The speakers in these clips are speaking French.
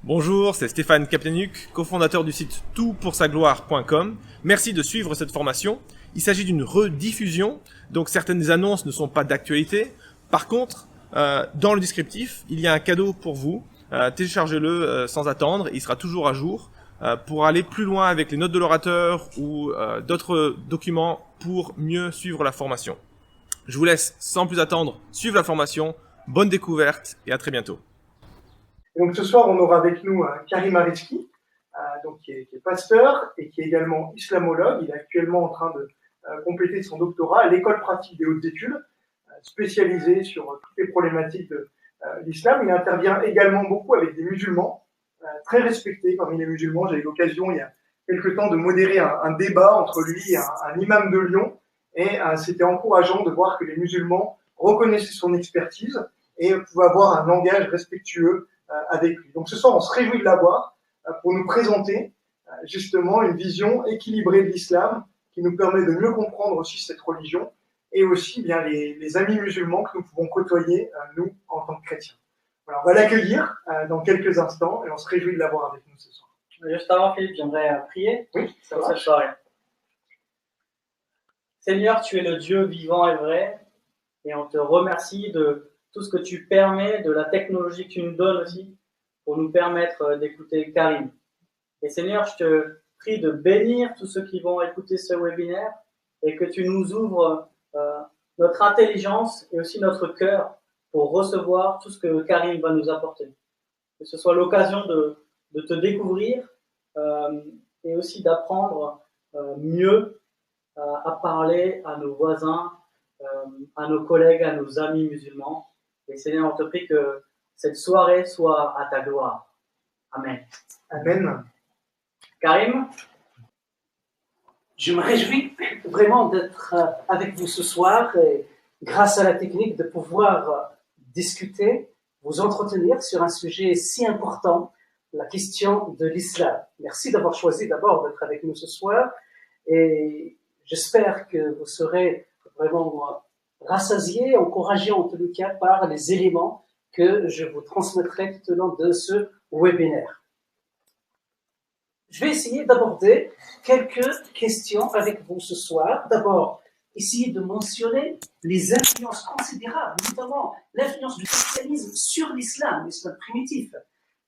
Bonjour, c'est Stéphane Kaplanuk, cofondateur du site toutpoursagloire.com. Merci de suivre cette formation. Il s'agit d'une rediffusion, donc certaines annonces ne sont pas d'actualité. Par contre, dans le descriptif, il y a un cadeau pour vous. Téléchargez-le sans attendre, il sera toujours à jour pour aller plus loin avec les notes de l'orateur ou d'autres documents pour mieux suivre la formation. Je vous laisse sans plus attendre suivre la formation. Bonne découverte et à très bientôt. Donc ce soir, on aura avec nous Karim Arizki, qui est pasteur et qui est également islamologue. Il est actuellement en train de compléter son doctorat à l'école pratique des hautes études, spécialisée sur toutes les problématiques de l'islam. Il intervient également beaucoup avec des musulmans, très respectés parmi les musulmans. J'ai eu l'occasion il y a quelque temps de modérer un débat entre lui et un imam de Lyon, et c'était encourageant de voir que les musulmans reconnaissaient son expertise et pouvaient avoir un langage respectueux avec lui. Donc ce soir, on se réjouit de l'avoir pour nous présenter justement une vision équilibrée de l'islam qui nous permet de mieux comprendre aussi cette religion et aussi bien les amis musulmans que nous pouvons côtoyer, nous, en tant que chrétiens. Voilà, on va l'accueillir dans quelques instants et on se réjouit de l'avoir avec nous ce soir. Juste avant, Philippe, j'aimerais prier sur cette soirée. Seigneur, tu es le Dieu vivant et vrai, et on te remercie de tout ce que tu permets, de la technologie que tu nous donnes aussi, pour nous permettre d'écouter Karim. Et Seigneur, je te prie de bénir tous ceux qui vont écouter ce webinaire, et que tu nous ouvres notre intelligence et aussi notre cœur pour recevoir tout ce que Karim va nous apporter. Que ce soit l'occasion de te découvrir et aussi d'apprendre mieux à parler à nos voisins, à nos collègues, à nos amis musulmans. Et Seigneur, on te prie que cette soirée soit à ta gloire. Amen. Amen. Karim? Je me réjouis vraiment d'être avec vous ce soir et grâce à la technique de pouvoir discuter, vous entretenir sur un sujet si important, la question de l'islam. Merci d'avoir choisi d'abord d'être avec nous ce soir et j'espère que vous serez vraiment rassasiés, encouragés en tout cas par les éléments que je vous transmettrai tout au long de ce webinaire. Je vais essayer d'aborder quelques questions avec vous ce soir. D'abord, essayer de mentionner les influences considérables, notamment l'influence du christianisme sur l'islam primitif.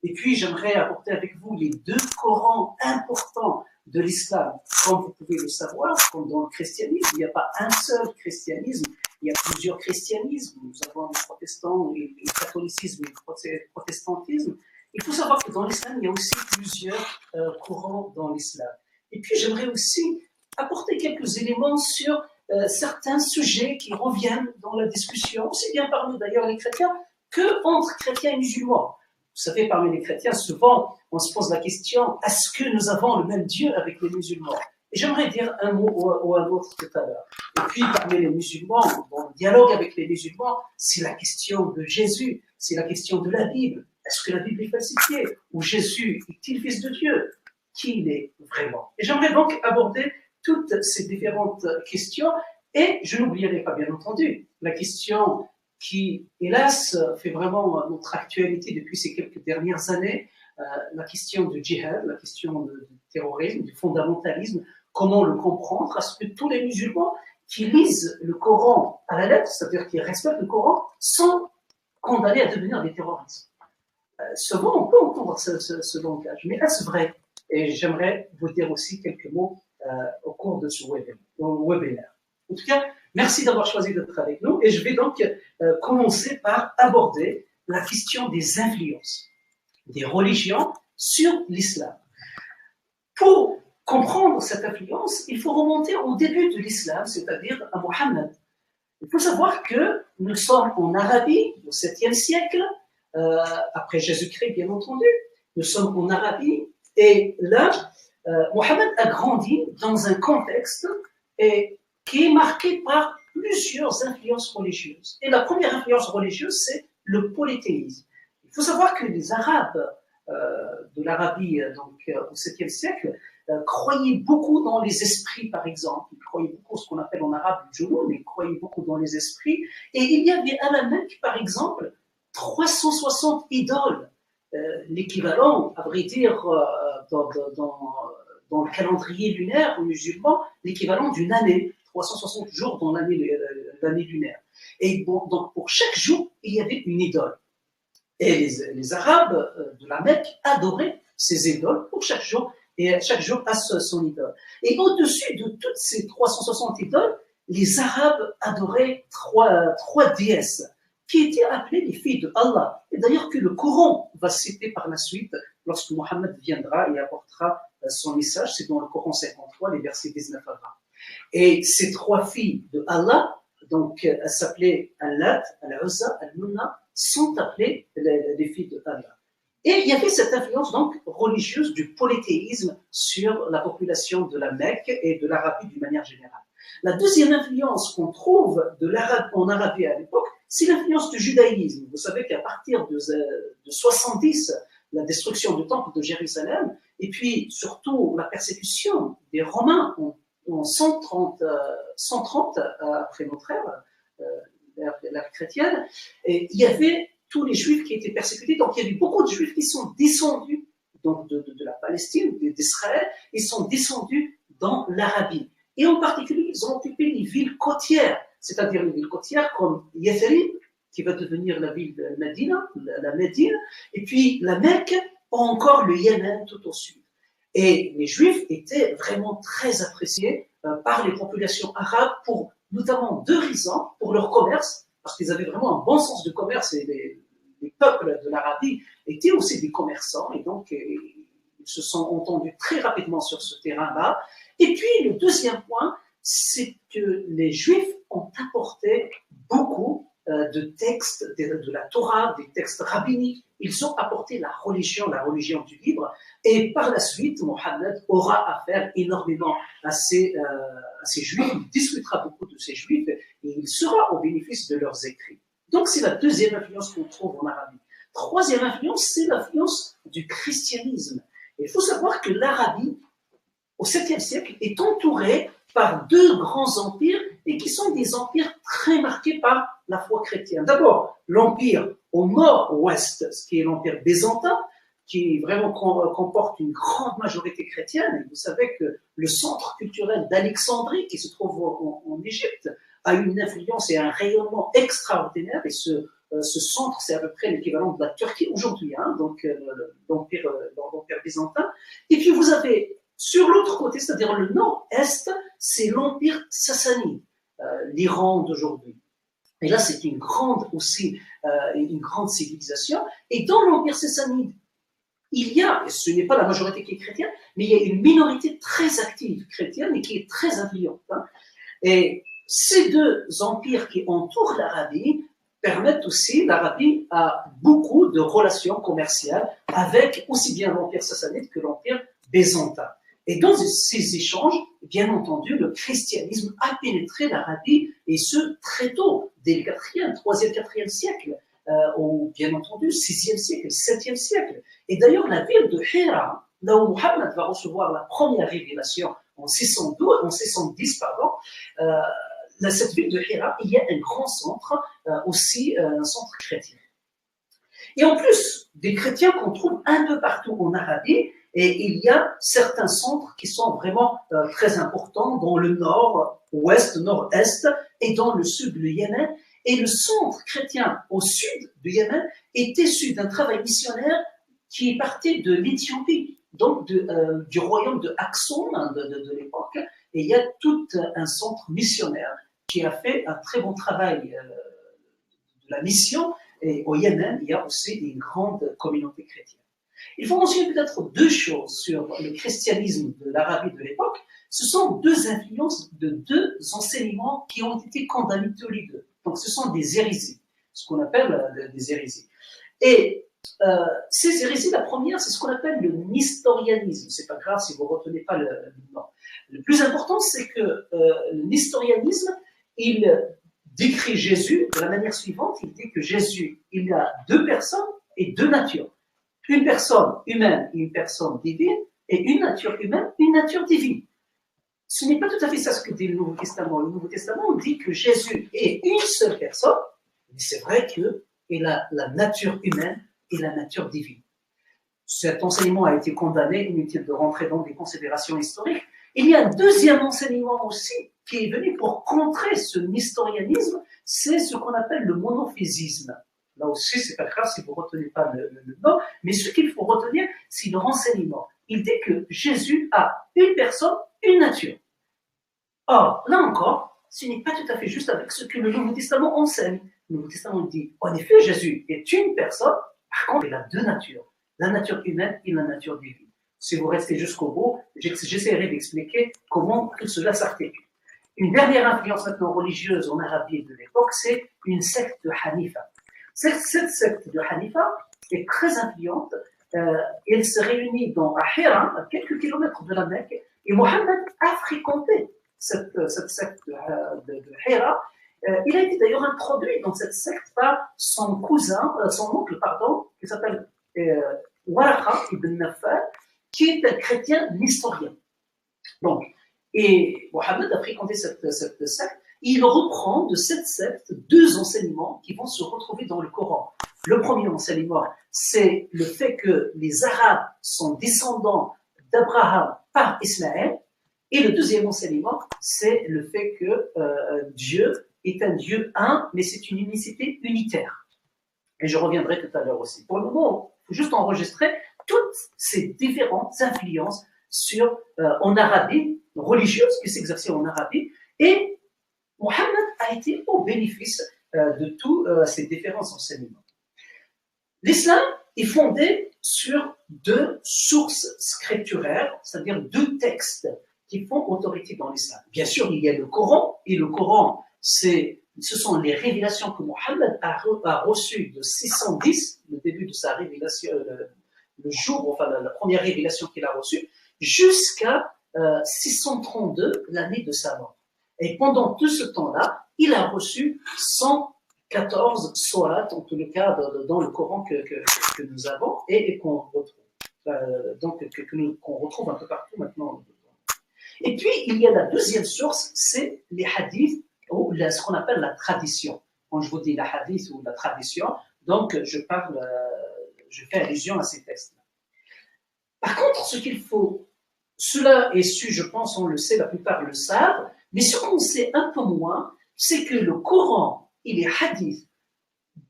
Et puis, j'aimerais aborder avec vous les deux Corans importants de l'islam. Comme vous pouvez le savoir, comme dans le christianisme, il n'y a pas un seul christianisme, il y a plusieurs christianismes. Nous avons le protestant, le catholicisme et le protestantisme. Il faut savoir que dans l'islam, il y a aussi plusieurs courants dans l'islam. Et puis, j'aimerais aussi apporter quelques éléments sur certains sujets qui reviennent dans la discussion, aussi bien parmi d'ailleurs les chrétiens que entre chrétiens et musulmans. Vous savez, parmi les chrétiens, souvent, on se pose la question, est-ce que nous avons le même Dieu avec les musulmans? Et j'aimerais dire un mot ou un autre tout à l'heure. Et puis, parmi les musulmans, dans le dialogue avec les musulmans, c'est la question de Jésus, c'est la question de la Bible. Est-ce que la Bible est falsifiée? Ou Jésus est-il fils de Dieu? Qui il est vraiment? Et j'aimerais donc aborder toutes ces différentes questions. Et je n'oublierai pas, bien entendu, la question qui, hélas, fait vraiment notre actualité depuis ces quelques dernières années, la question du djihad, la question du terrorisme, du fondamentalisme, comment le comprendre, parce que tous les musulmans qui lisent le Coran à la lettre, c'est-à-dire qui respectent le Coran, sont condamnés à devenir des terroristes. Souvent, on peut entendre ce langage, mais est-ce vrai? Et j'aimerais vous dire aussi quelques mots au cours de ce webinaire. En tout cas, merci d'avoir choisi d'être avec nous et je vais donc commencer par aborder la question des influences des religions sur l'islam. Pour comprendre cette influence, il faut remonter au début de l'islam, c'est-à-dire à Mohammed. Il faut savoir que nous sommes en Arabie au 7e siècle, après Jésus-Christ bien entendu, nous sommes en Arabie et là, Mohammed a grandi dans un contexte qui est marqué par plusieurs influences religieuses. Et la première influence religieuse, c'est le polythéisme. Il faut savoir que les Arabes de l'Arabie au 7e siècle croyaient beaucoup dans les esprits, par exemple. Ils croyaient beaucoup ce qu'on appelle en arabe le junoun, ils croyaient beaucoup dans les esprits. Et il y avait à la Mecque, par exemple, 360 idoles l'équivalent, à vrai dire, dans le calendrier lunaire musulman, l'équivalent d'une année, 360 jours dans l'année lunaire. Et bon, donc pour chaque jour, il y avait une idole. Et les Arabes de la Mecque adoraient ces idoles pour chaque jour, et chaque jour a son idole. Et au-dessus de toutes ces 360 idoles, les Arabes adoraient trois déesses qui étaient appelées les filles de Allah. Et d'ailleurs que le Coran va citer par la suite lorsque Mohammed viendra et apportera son message. C'est dans le Coran 53, les versets 19 à 20. Et ces trois filles de Allah, donc elles s'appelaient Al-Lat, Al-Uzza, Al-Munna, sont appelées les filles de Allah. Et il y avait cette influence donc religieuse du polythéisme sur la population de la Mecque et de l'Arabie d'une manière générale. La deuxième influence qu'on trouve en Arabie à l'époque, c'est l'influence du judaïsme. Vous savez qu'à partir de 70, la destruction du temple de Jérusalem, et puis surtout la persécution des Romains en 130 après notre ère, l'ère chrétienne, et il y avait tous les Juifs qui étaient persécutés. Donc il y a eu beaucoup de Juifs qui sont descendus donc de la Palestine, d'Israël, ils sont descendus dans l'Arabie. Et en particulier, ils ont occupé les villes côtières, c'est-à-dire les villes côtières comme Yathrib, qui va devenir la ville de Médine, et puis la Mecque, ou encore le Yémen tout au sud. Et les Juifs étaient vraiment très appréciés par les populations arabes pour notamment deux raisons, pour leur commerce, parce qu'ils avaient vraiment un bon sens de commerce, et les peuples de l'Arabie étaient aussi des commerçants, et donc ils se sont entendus très rapidement sur ce terrain-là. Et puis le deuxième point, c'est que les Juifs ont apporté beaucoup de textes de la Torah, des textes rabbiniques. Ils ont apporté la religion du livre. Et par la suite, Mohammed aura affaire énormément à ces Juifs. Il discutera beaucoup de ces Juifs et il sera au bénéfice de leurs écrits. Donc c'est la deuxième influence qu'on trouve en Arabie. Troisième influence, c'est l'influence du christianisme. Et il faut savoir que l'Arabie, au 7e siècle, est entourée par deux grands empires et qui sont des empires très marqués par la foi chrétienne. D'abord, l'empire au nord-ouest, ce qui est l'empire byzantin, qui vraiment comporte une grande majorité chrétienne. Et vous savez que le centre culturel d'Alexandrie, qui se trouve en Égypte, a une influence et un rayonnement extraordinaire. Et ce centre, c'est à peu près l'équivalent de la Turquie aujourd'hui, donc l'empire byzantin. Et puis vous avez sur l'autre côté, c'est-à-dire le nord-est, c'est l'empire sassanide, l'Iran d'aujourd'hui. Et là, c'est une grande civilisation. Et dans l'empire sassanide, il y a, et ce n'est pas la majorité qui est chrétienne, mais il y a une minorité très active chrétienne et qui est très influente. Et ces deux empires qui entourent l'Arabie permettent aussi, l'Arabie a beaucoup de relations commerciales avec aussi bien l'empire sassanide que l'empire byzantin. Et dans ces échanges, bien entendu, le christianisme a pénétré l'Arabie, et ce, très tôt, dès le 4e, 3e, 4e siècle, ou bien entendu, 6e siècle, 7e siècle. Et d'ailleurs, la ville de Hira, là où Mohammed va recevoir la première révélation en 610, cette ville de Hira, il y a un grand centre, aussi un centre chrétien. Et en plus des chrétiens qu'on trouve un peu partout en Arabie, et il y a certains centres qui sont vraiment très importants dans le nord-ouest, nord-est, et dans le sud, le Yémen. Et le centre chrétien au sud du Yémen est issu d'un travail missionnaire qui partait de l'Éthiopie, donc du royaume de Aksum de l'époque. Et il y a tout un centre missionnaire qui a fait un très bon travail de la mission. Et au Yémen, il y a aussi une grande communauté chrétienne. Il faut mentionner peut-être deux choses sur le christianisme de l'Arabie de l'époque. Ce sont deux influences de deux enseignements qui ont été condamnés tous les deux. Donc ce sont des hérésies, ce qu'on appelle des hérésies. Et ces hérésies, la première, c'est ce qu'on appelle le nestorianisme. C'est pas grave si vous retenez pas le nom. Le plus important, c'est que le nestorianisme, il décrit Jésus de la manière suivante. Il dit que Jésus, il y a deux personnes et deux natures. Une personne humaine et une personne divine, et une nature humaine, une nature divine. Ce n'est pas tout à fait ça ce que dit le Nouveau Testament. Le Nouveau Testament dit que Jésus est une seule personne, mais c'est vrai qu'il a la nature humaine et la nature divine. cet enseignement a été condamné, inutile de rentrer dans des considérations historiques. Il y a un deuxième enseignement aussi qui est venu pour contrer ce nestorianisme, c'est ce qu'on appelle le monophysisme. Là aussi, c'est pas grave si vous retenez pas le nom, mais ce qu'il faut retenir, c'est le renseignement. Il dit que Jésus a une personne, une nature. Or, là encore, ce n'est pas tout à fait juste avec ce que le Nouveau Testament enseigne. Le Nouveau Testament dit, en effet, Jésus est une personne, par contre, il a deux natures, la nature humaine et la nature divine. Si vous restez jusqu'au bout, j'essaierai d'expliquer comment tout cela s'articule. Une dernière influence maintenant religieuse en Arabie de l'époque, c'est une secte de Hanifa. Cette secte de Hanifa est très influente. Elle se réunit à Hira, à quelques kilomètres de la Mecque, et Mohammed a fréquenté cette secte de Hira. Il a été d'ailleurs introduit dans cette secte par son oncle, qui s'appelle Waraqa ibn Nawfal, qui est un chrétien nestorien. Donc, et Mohammed a fréquenté cette secte. Il reprend de cette secte deux enseignements qui vont se retrouver dans le Coran. Le premier enseignement, c'est le fait que les Arabes sont descendants d'Abraham par Ismaël. Et le deuxième enseignement, c'est le fait que Dieu est un Dieu un, mais c'est une unicité unitaire. Et je reviendrai tout à l'heure aussi. Pour le moment, il faut juste enregistrer toutes ces différentes influences en Arabie, religieuses qui s'exerçaient en Arabie, et Mohammed a été au bénéfice de tous ces différents enseignements. L'islam est fondé sur deux sources scripturaires, c'est-à-dire deux textes qui font autorité dans l'islam. Bien sûr, il y a le Coran, et le Coran, ce sont les révélations que Mohammed a reçues de 610, le début de sa révélation, le jour, enfin la première révélation qu'il a reçue, jusqu'à 632, l'année de sa mort. Et pendant tout ce temps-là, il a reçu 114 sourates, en tout cas dans le Coran que nous avons et qu'on retrouve. Qu'on retrouve un peu partout maintenant. Et puis, il y a la deuxième source, c'est les hadiths, ou ce qu'on appelle la tradition. Quand je vous dis la hadith ou la tradition, donc je fais allusion à ces textes-là. Par contre, cela est su, je pense, on le sait, la plupart le savent, mais ce qu'on sait un peu moins, c'est que le Coran et les hadiths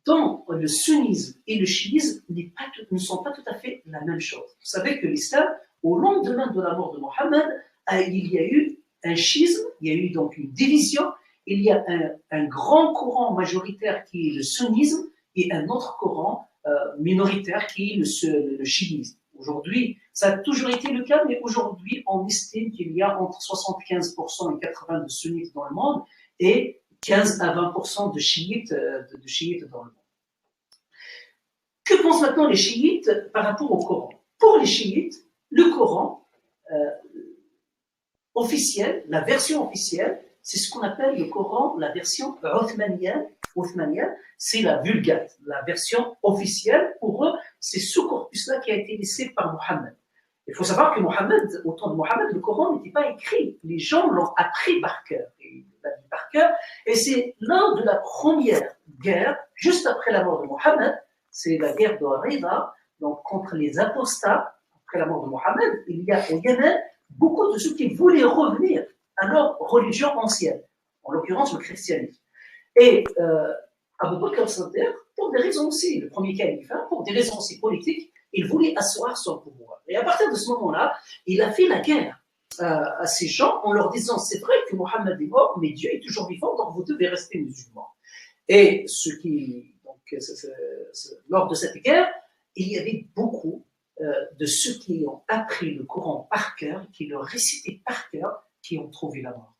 dans le sunnisme et le chiisme ne sont pas tout à fait la même chose. Vous savez que l'islam, au lendemain de la mort de Mohammed, il y a eu un schisme, il y a eu donc une division, il y a un grand courant majoritaire qui est le sunnisme et un autre courant minoritaire qui est le chiisme. Aujourd'hui, ça a toujours été le cas, mais aujourd'hui, on estime qu'il y a entre 75% et 80% de sunnites dans le monde et 15 à 20% de chiites dans le monde. Que pensent maintenant les chiites par rapport au Coran? Pour les chiites, le Coran officiel, la version officielle, c'est ce qu'on appelle le Coran, la version othmanienne, c'est la Vulgate, la version officielle. Pour eux, c'est ce corpus-là qui a été laissé par Mohammed. Il faut savoir que Mohammed, au temps de Mohammed, le Coran n'était pas écrit. Les gens l'ont appris par cœur. Et c'est lors de la première guerre, juste après la mort de Mohammed, c'est la guerre de Rida, donc contre les apostats, après la mort de Mohammed, il y a au Yémen beaucoup de ceux qui voulaient revenir à leur religion ancienne, en l'occurrence le christianisme. Et Abu Bakr al-Siddiq, pour des raisons aussi, le premier calife, pour des raisons aussi politiques, il voulait asseoir son pouvoir. Et à partir de ce moment-là, il a fait la guerre à ces gens en leur disant, c'est vrai que Mohammed est mort, mais Dieu est toujours vivant, donc vous devez rester musulmans. Et lors de cette guerre, il y avait beaucoup de ceux qui ont appris le Coran par cœur, qui le récitaient par cœur, qui ont trouvé la mort.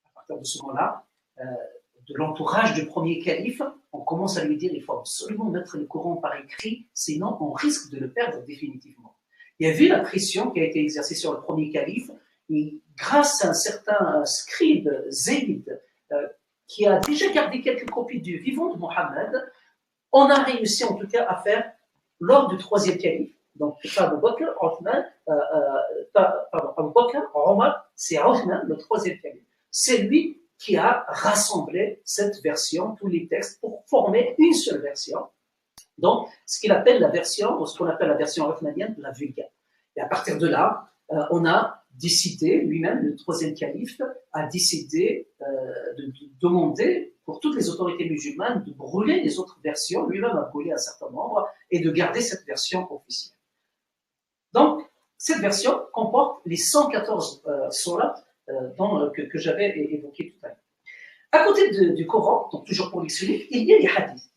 À partir de ce moment-là, de l'entourage du premier calife, on commence à lui dire il faut absolument mettre le Coran par écrit, sinon on risque de le perdre définitivement. Il y avait la pression qui a été exercée sur le premier calife, et grâce à un certain scribe, Zayd, qui a déjà gardé quelques copies du vivant de Mohammed, on a réussi en tout cas à faire, lors du troisième calife, donc pas Abu Bakr, Abu Bakr, Omar, c'est Othman, le troisième calife. C'est lui qui a rassemblé cette version, tous les textes, pour former une seule version. Donc, ce qu'on appelle la version othmanienne de la Vulgate. Et à partir de là, on a décidé, lui-même, le troisième calife, a décidé de demander pour toutes les autorités musulmanes de brûler les autres versions. Lui-même a brûlé un certain nombre et de garder cette version officielle. Donc, cette version comporte les 114 sourates que j'avais évoquées tout à l'heure. À côté du Coran, donc toujours pour les sunnites, il y a les hadiths.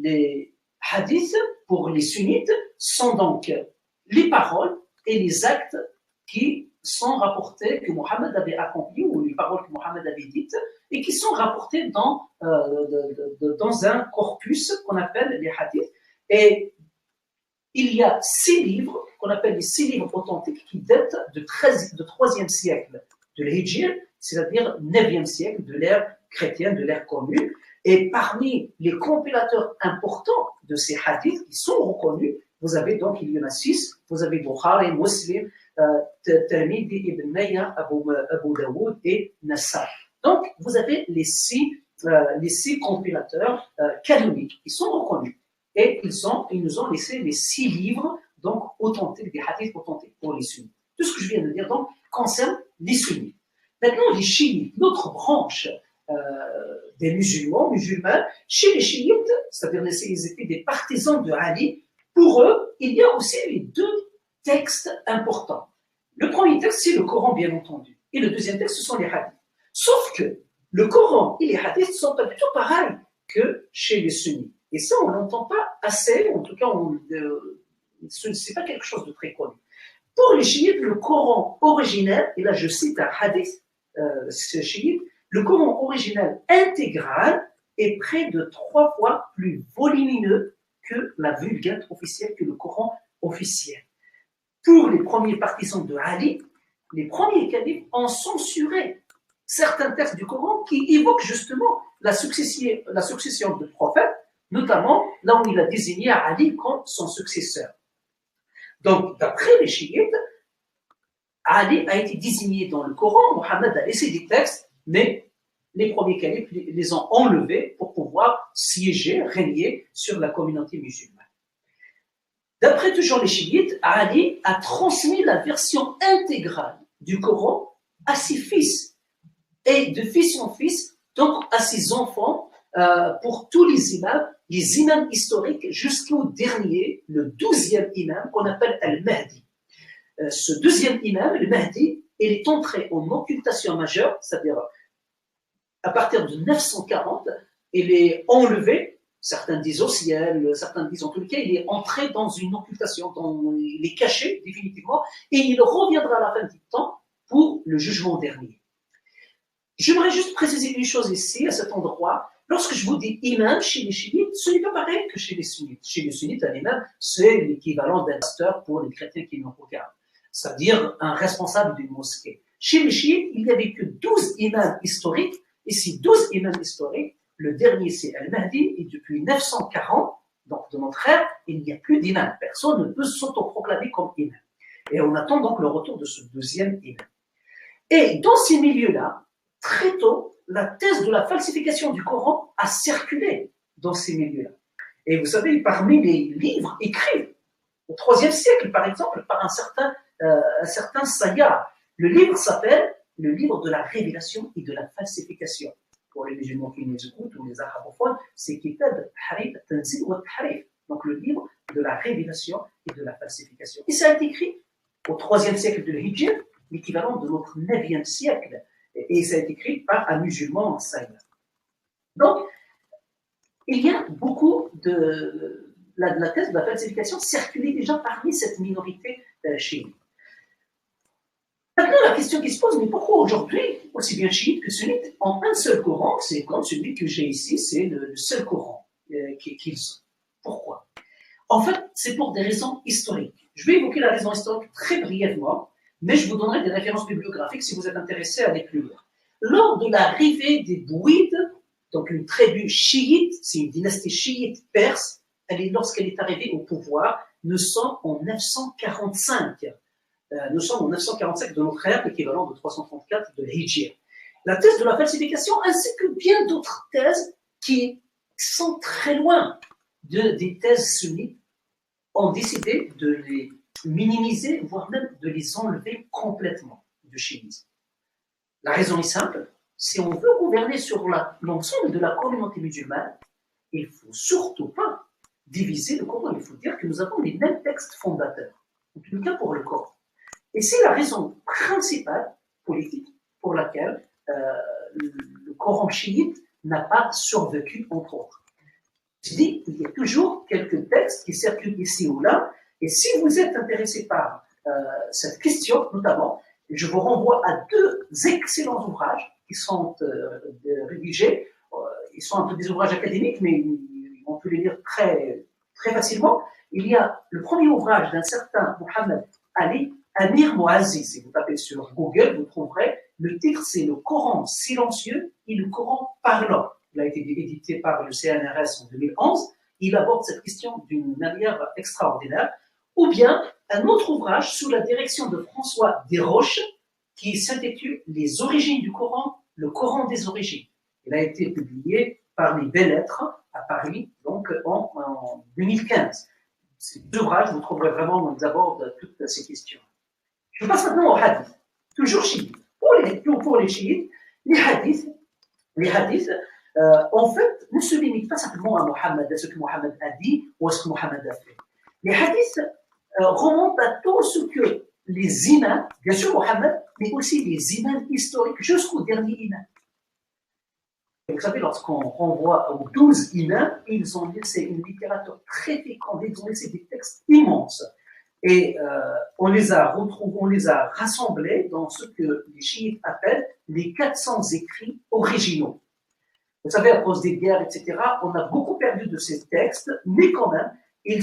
Les hadiths, pour les sunnites, sont donc les paroles et les actes qui sont rapportés, que Mohammed avait accomplis, ou les paroles que Mohammed avait dites, et qui sont rapportés dans un corpus qu'on appelle les hadiths. Et il y a 6 livres, qu'on appelle les 6 livres authentiques, qui datent de 3e siècle de l'Hijr, c'est-à-dire 9e siècle de l'ère chrétienne, de l'ère commune. Et parmi les compilateurs importants de ces hadiths qui sont reconnus, vous avez donc, il y en a 6, vous avez Bukhari, Muslim, Tirmidhi, Ibn Majah, Abu Daoud et Nassai. Donc, vous avez les 6 compilateurs canoniques qui sont reconnus. Et ils nous ont laissé les 6 livres donc authentiques, des hadiths authentiques pour les sunnites. Tout ce que je viens de dire donc concerne les sunnites. Maintenant, les chiites, notre branche des musulmans, chez les chiites, c'est-à-dire ils étaient des partisans de Ali, pour eux, il y a aussi les 2 textes importants. Le premier texte, c'est le Coran, bien entendu. Et le deuxième texte, ce sont les hadiths. Sauf que le Coran et les hadiths ne sont pas du tout pareils que chez les sunnites. Et ça, on n'entend pas assez, en tout cas, ce n'est pas quelque chose de très connu. Pour les chiites, le Coran originel, et là je cite un hadith chiite, le Coran originel intégral est près de 3 fois plus volumineux que la Vulgate officielle, que le Coran officiel. Pour les premiers partisans de Ali, les premiers califes ont censuré certains textes du Coran qui évoquent justement la succession de prophètes, notamment là où il a désigné Ali comme son successeur. Donc, d'après les chiites, Ali a été désigné dans le Coran, Mohammed a laissé des textes, mais les premiers califes les ont enlevés pour pouvoir siéger, régner sur la communauté musulmane. D'après toujours les chiites, Ali a transmis la version intégrale du Coran à ses fils, et de fils en fils, donc à ses enfants, pour tous les imams historiques, jusqu'au dernier, le 12e imam, qu'on appelle Al-Mahdi. Ce 2e imam, le Mahdi, il est entré en occultation majeure, c'est-à-dire à partir de 940, il est enlevé, certains disent au ciel, certains disent en tout cas, il est entré dans une occultation, il est caché définitivement, et il reviendra à la fin du temps pour le jugement dernier. J'aimerais juste préciser une chose ici, à cet endroit. Lorsque je vous dis imam chez les chiites, ce n'est pas pareil que chez les sunnites. Chez les sunnites, un imam, c'est l'équivalent d'un pasteur pour les chrétiens qui nous regardent, c'est-à-dire un responsable d'une mosquée. Chez les chiites, il n'y avait que 12 imams historiques, et ces 12 imams historiques, le dernier c'est Al-Mahdi, et depuis 940, donc de notre ère, il n'y a plus d'imam. Personne ne peut s'autoproclamer comme imam. Et on attend donc le retour de ce 2e imam. Et dans ces milieux-là, très tôt, la thèse de la falsification du Coran a circulé dans ces milieux-là. Et vous savez, parmi les livres écrits au IIIe siècle, par exemple, par un certain Sayyar, le livre s'appelle le livre de la révélation et de la falsification. Pour les musulmans qui nous écoutent ou les arabophones, c'est Kitab Tanzil wa Tahrif, donc le livre de la révélation et de la falsification. Et ça a été écrit au IIIe siècle de l'Hijr, l'équivalent de notre 9e siècle. Et ça a été écrit par un musulman en Saïd. Donc, il y a beaucoup de la thèse de la falsification circulait déjà parmi cette minorité chiite. Maintenant, la question qui se pose, mais pourquoi aujourd'hui, aussi bien chiites que sunnites, ont un seul Coran, c'est comme celui que j'ai ici, c'est le seul Coran qu'ils ont. Pourquoi? En fait, c'est pour des raisons historiques. Je vais évoquer la raison historique très brièvement, mais je vous donnerai des références bibliographiques si vous êtes intéressé à aller plus loin. Lors de l'arrivée des Bouides, donc une tribu chiite, c'est une dynastie chiite perse, lorsqu'elle est arrivée au pouvoir, nous sommes en 945. Nous sommes en 945 de notre ère, l'équivalent de 334 de l'Hijr. La thèse de la falsification, ainsi que bien d'autres thèses qui sont très loin des thèses sunnites ont décidé de les minimiser, voire même de les enlever complètement du chiisme. La raison est simple, si on veut gouverner sur l'ensemble de la communauté musulmane, il ne faut surtout pas diviser le Coran. Il faut dire que nous avons les mêmes textes fondateurs, en tout cas pour le Coran. Et c'est la raison principale politique pour laquelle le Coran chiite n'a pas survécu, entre autres. Je dis, il y a toujours quelques textes qui circulent ici ou là, et si vous êtes intéressé par cette question, notamment, je vous renvoie à deux excellents ouvrages qui sont rédigés. Ils sont un peu des ouvrages académiques, mais on peut les lire très, très facilement. Il y a le premier ouvrage d'un certain Mohammed Ali Amir Moazzi. Si vous tapez sur Google, vous trouverez le titre, c'est Le Coran silencieux et le Coran parlant. Il a été édité par le CNRS en 2011. Il aborde cette question d'une manière extraordinaire. Ou bien un autre ouvrage sous la direction de François Desroches qui s'intitule Les origines du Coran, le Coran des origines. Il a été publié par les Belles Lettres à Paris, donc en 2015. Ces deux ouvrages, vous trouverez vraiment, ils abordent toutes ces questions. Je passe maintenant au hadith, toujours chiite. Pour les chiites, les hadiths en fait, ne se limitent pas simplement à Mohammed, à ce que Mohammed a dit ou à ce que Mohammed a fait. Les hadiths remontent à tout ce que les imams, bien sûr Mohammed, mais aussi les imams historiques jusqu'au dernier imam. Et vous savez, lorsqu'on renvoie aux 12 imams, ils ont laissé une littérature très féconde, ils ont laissé des textes immenses. Et on les a retrouvés, on les a rassemblés dans ce que les chiites appellent les 400 écrits originaux. Vous savez, à cause des guerres, etc., on a beaucoup perdu de ces textes, mais quand même, il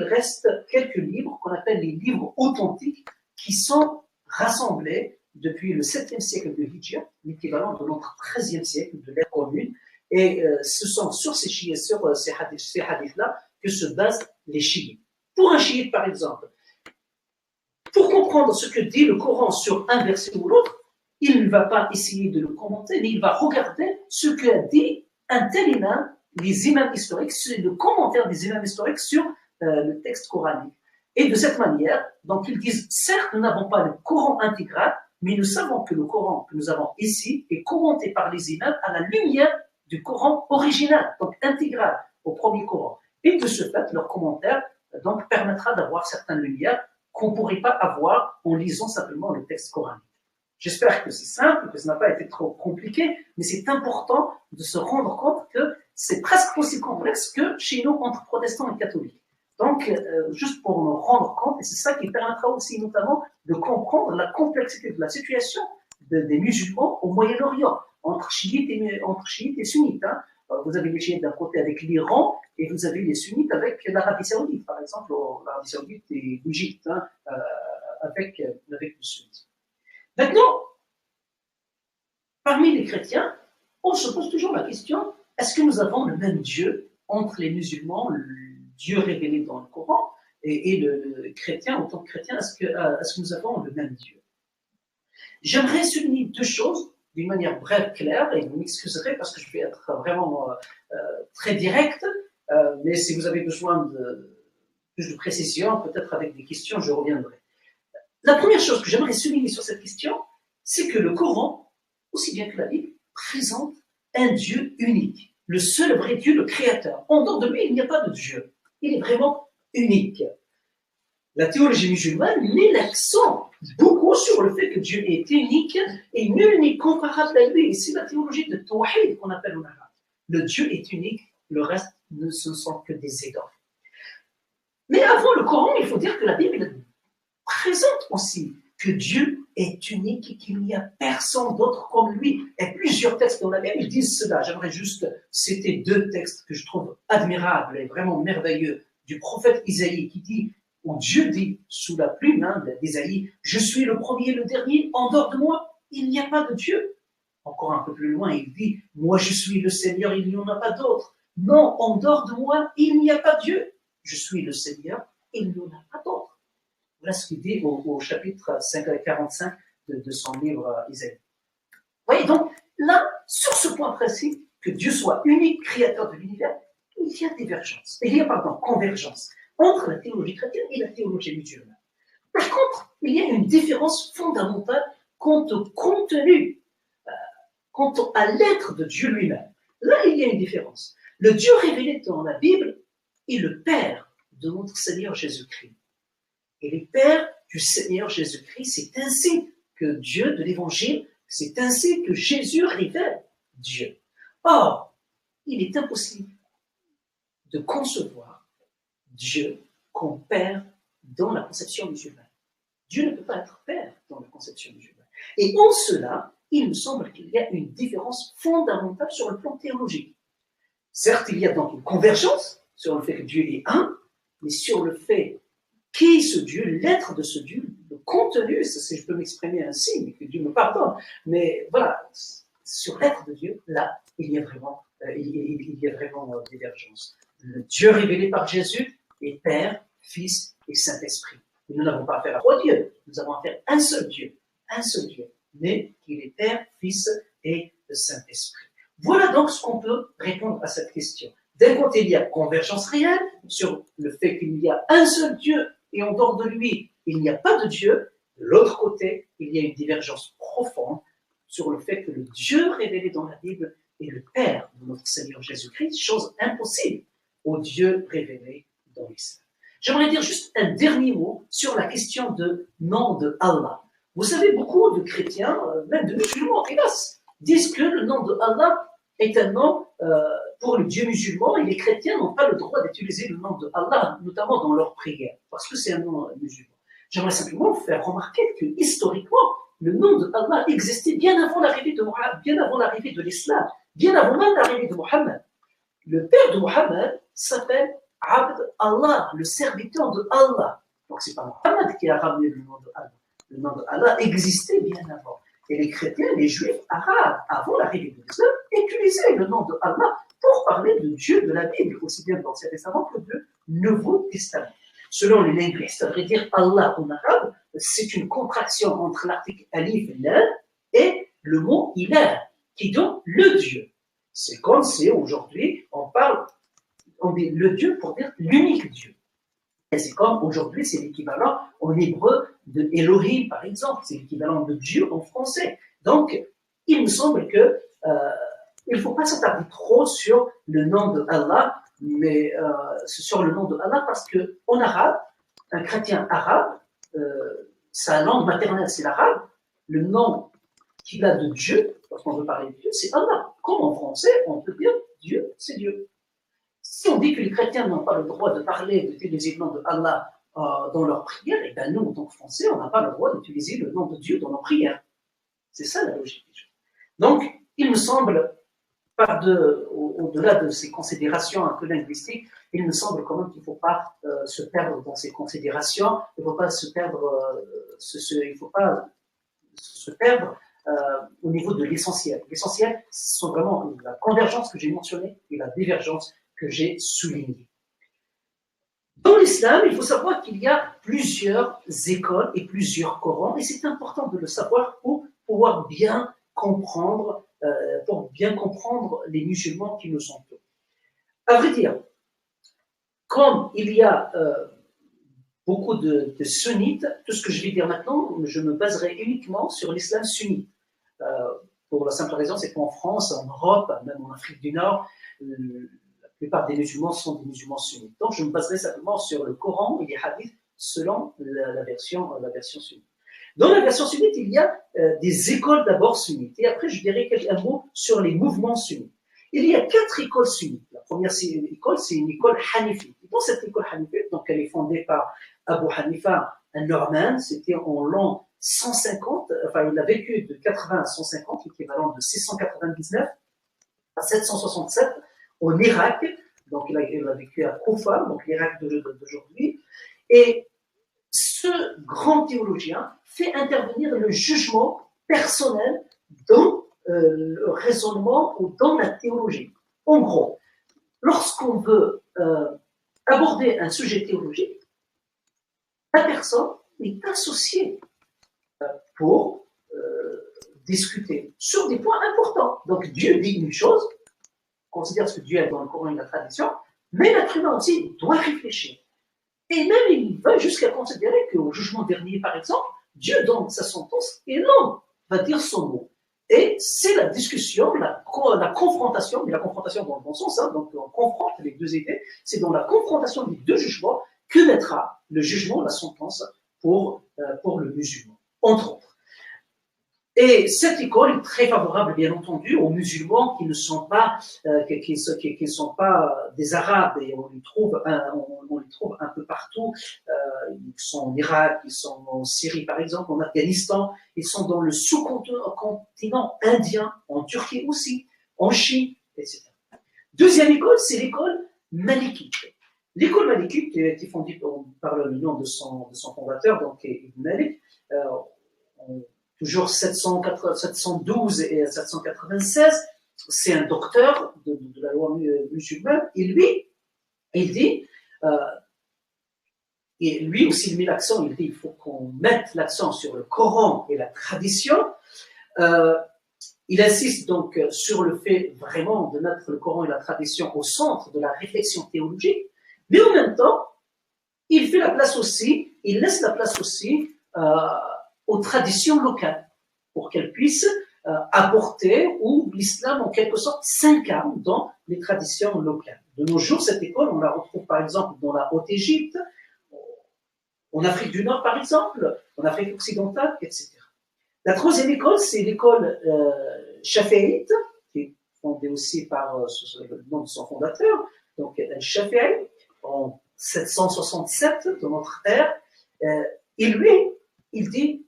reste quelques livres qu'on appelle les livres authentiques qui sont rassemblés depuis le 7e siècle de Hijra, l'équivalent de notre 13e siècle de l'ère commune. Et ce sont sur ces hadiths-là que se basent les chiites. Pour un chiite, par exemple, pour comprendre ce que dit le Coran sur un verset ou l'autre, il ne va pas essayer de le commenter, mais il va regarder ce qu'a dit un tel imam, les imams historiques, c'est le commentaire des imams historiques sur le texte coranique. Et de cette manière, donc ils disent, certes, nous n'avons pas le Coran intégral, mais nous savons que le Coran que nous avons ici est commenté par les imams à la lumière du Coran original, donc intégral au premier Coran. Et de ce fait, leur commentaire donc permettra d'avoir certaines lumières qu'on ne pourrait pas avoir en lisant simplement le texte coranique. J'espère que c'est simple, que ça n'a pas été trop compliqué, mais c'est important de se rendre compte que c'est presque aussi complexe que chez nous entre protestants et catholiques. Donc, juste pour nous rendre compte, et c'est ça qui permettra aussi notamment de comprendre la complexité de la situation des musulmans au Moyen-Orient, entre chiites et sunnites. Hein. Vous avez les chiites d'un côté avec l'Iran, et vous avez les sunnites avec l'Arabie Saoudite, par exemple, l'Arabie Saoudite et l'Égypte, hein, avec le sunnisme. Maintenant, parmi les chrétiens, on se pose toujours la question, est-ce que nous avons le même Dieu entre les musulmans, le Dieu révélé dans le Coran, et le chrétien, en tant que chrétien, est-ce que nous avons le même Dieu? J'aimerais souligner deux choses d'une manière brève, claire, et vous m'excuserez parce que je vais être vraiment très direct, mais si vous avez besoin de plus de précision, peut-être avec des questions, je reviendrai. La première chose que j'aimerais souligner sur cette question, c'est que le Coran, aussi bien que la Bible, présente un Dieu unique, le seul vrai Dieu, le Créateur. En dehors de lui, il n'y a pas de Dieu. Il est vraiment unique. La théologie musulmane met l'accent beaucoup sur le fait que Dieu est unique et nul n'est comparable à lui. Et c'est la théologie de Tawhid qu'on appelle en arabe. Le Dieu est unique, le reste ne sont que des idoles. Mais avant le Coran, il faut dire que la Bible présente aussi que Dieu est unique et qu'il n'y a personne d'autre comme lui. Et plusieurs textes dans la Bible disent cela. J'aimerais juste citer deux textes que je trouve admirables et vraiment merveilleux du prophète Isaïe qui dit, où Dieu dit sous la plume d'Isaïe, « Je suis le premier et le dernier, en dehors de moi, il n'y a pas de Dieu. » Encore un peu plus loin, il dit, « Moi je suis le Seigneur, il n'y en a pas d'autre. Non, en dehors de moi, il n'y a pas Dieu. Je suis le Seigneur, il n'y en a pas d'autre. » Voilà ce qu'il dit au chapitre 45 de son livre Isaïe. Vous voyez, donc, là, sur ce point précis, que Dieu soit unique, créateur de l'univers, il il y a divergence, il y a, pardon, convergence entre la théologie chrétienne et la théologie musulmane. Par contre, il y a une différence fondamentale quant au contenu, quant à l'être de Dieu lui-même. Là, il y a une différence. Le Dieu révélé dans la Bible est le Père de notre Seigneur Jésus-Christ. Et le Père du Seigneur Jésus-Christ, c'est ainsi que Dieu de l'Évangile, c'est ainsi que Jésus révèle Dieu. Or, il est impossible de concevoir Dieu comme Père dans la conception musulmane. Dieu ne peut pas être Père dans la conception musulmane. Et en cela, il me semble qu'il y a une différence fondamentale sur le plan théologique. Certes, il y a donc une convergence sur le fait que Dieu est un, mais sur le fait qui est ce Dieu, l'être de ce Dieu, le contenu, si je peux m'exprimer ainsi, mais que Dieu me pardonne. Mais voilà, sur l'être de Dieu, là, il y a vraiment divergence. Le Dieu révélé par Jésus est Père, Fils et Saint-Esprit. Et nous n'avons pas affaire à trois dieux, nous avons affaire à un seul Dieu, mais il est Père, Fils et Saint-Esprit. Voilà donc ce qu'on peut répondre à cette question. D'un côté, il y a convergence réelle sur le fait qu'il y a un seul Dieu et en dehors de lui, il n'y a pas de Dieu. De l'autre côté, il y a une divergence profonde sur le fait que le Dieu révélé dans la Bible est le Père de notre Seigneur Jésus-Christ, chose impossible au Dieu révélé dans l'Islam. J'aimerais dire juste un dernier mot sur la question de nom de Allah. Vous savez, beaucoup de chrétiens, même de musulmans, hélas, disent que le nom de Allah est un nom pour le Dieu musulman et les chrétiens n'ont pas le droit d'utiliser le nom de Allah, notamment dans leurs prières, parce que c'est un nom musulman. J'aimerais simplement vous faire remarquer que historiquement, le nom de Allah existait bien avant l'arrivée de Mohammed, bien avant l'arrivée de l'islam, bien avant même l'arrivée de Mohammed. Le père de Mohammed s'appelle Abd Allah, le serviteur de Allah. Donc c'est pas Mohammed qui a ramené le nom de Allah. Le nom de Allah existait bien avant. Et les chrétiens, les juifs arabes, avant l'arrivée de l'islam, utilisaient le nom de Allah pour parler de Dieu de la Bible, aussi bien dans l'Ancien Testament que du Nouveau Testament. Selon les linguistes, ça veut dire Allah en arabe, c'est une contraction entre l'article alif, la, et le mot ilah, qui donne le Dieu. C'est comme si aujourd'hui, on dit le Dieu pour dire l'unique Dieu. Et c'est comme aujourd'hui, c'est l'équivalent en hébreu de Elohim, par exemple. C'est l'équivalent de Dieu en français. Donc, il me semble que il ne faut pas s'attarder trop sur le nom de Allah, mais sur le nom de Allah, parce que en arabe, un chrétien arabe, sa langue maternelle, c'est l'arabe. Le nom qu'il a de Dieu, lorsqu'on veut parler de Dieu, c'est Allah. Comme en français, on peut dire Dieu, c'est Dieu. Si on dit que les chrétiens n'ont pas le droit de parler, d'utiliser le nom de Allah dans leurs prières, et bien nous, en tant que Français, on n'a pas le droit d'utiliser le nom de Dieu dans nos prières. C'est ça la logique des choses. Donc, il me semble, au-delà de ces considérations un peu linguistiques, il me semble quand même qu'il ne faut pas se perdre dans ces considérations, il ne faut pas se perdre, il faut pas se perdre au niveau de l'essentiel. L'essentiel, ce sont vraiment la convergence que j'ai mentionnée et la divergence que j'ai soulignée. Dans l'islam, il faut savoir qu'il y a plusieurs écoles et plusieurs Corans, et c'est important de le savoir pour pouvoir bien comprendre, les musulmans qui nous entourent. À vrai dire, comme il y a beaucoup de sunnites, tout ce que je vais dire maintenant, je me baserai uniquement sur l'islam sunnite. Pour la simple raison, c'est qu'en France, en Europe, même en Afrique du Nord, la plupart des musulmans sont des musulmans sunnites. Donc, je me baserai simplement sur le Coran et les hadiths selon la version sunnite. Dans la version sunnite, il y a des écoles d'abord sunnites. Et après, je dirai un mot sur les mouvements sunnites. Il y a 4 écoles sunnites. La première école, c'est une école hanifite. Et dans cette école hanifite, donc elle est fondée par Abu Hanifa, un Norman, c'était en l'an 150, enfin il a vécu de 80 à 150, l'équivalent de 699 à 767 en Irak. Donc il a vécu à Koufa, donc l'Irak d'aujourd'hui. Et ce grand théologien fait intervenir le jugement personnel dans le raisonnement ou dans la théologie. En gros, lorsqu'on veut aborder un sujet théologique, la personne est associée pour discuter sur des points importants. Donc Dieu dit une chose, considère ce que Dieu est dans le Coran et la tradition, Mais l'être humain aussi doit réfléchir. Et même il va jusqu'à considérer qu'au jugement dernier, par exemple, Dieu donne sa sentence et l'homme va dire son mot. Et c'est la discussion, la confrontation, mais la confrontation dans le bon sens, hein, donc on confronte les deux idées, c'est dans la confrontation des deux jugements que naîtra le jugement, la sentence pour le musulman, entre autres. Et cette école est très favorable, bien entendu, aux musulmans qui ne sont pas, qui sont pas des Arabes, et on les trouve un peu partout. Ils sont en Irak, ils sont en Syrie, par exemple, en Afghanistan, ils sont dans le sous-continent indien, en Turquie aussi, en Chine, etc. Deuxième école, c'est l'école malikite. L'école malikite qui a été fondée par le nom de son fondateur, donc Ibn Malik, toujours 712 et 796, c'est un docteur de la loi musulmane, et lui, il dit, et lui aussi il met l'accent, il dit il faut qu'on mette l'accent sur le Coran et la tradition. Il insiste donc sur le fait vraiment de mettre le Coran et la tradition au centre de la réflexion théologique, mais en même temps, il fait la place aussi, il laisse la place aussi aux traditions locales, pour qu'elles puissent apporter où l'islam, en quelque sorte, s'incarne dans les traditions locales. De nos jours, cette école, on la retrouve par exemple dans la Haute-Égypte, en Afrique du Nord par exemple, en Afrique occidentale, etc. La troisième école, c'est l'école Shafi'ite, qui est fondée aussi par le nom de son fondateur, donc Shafi'i, en 767 de notre ère. Et lui, il dit,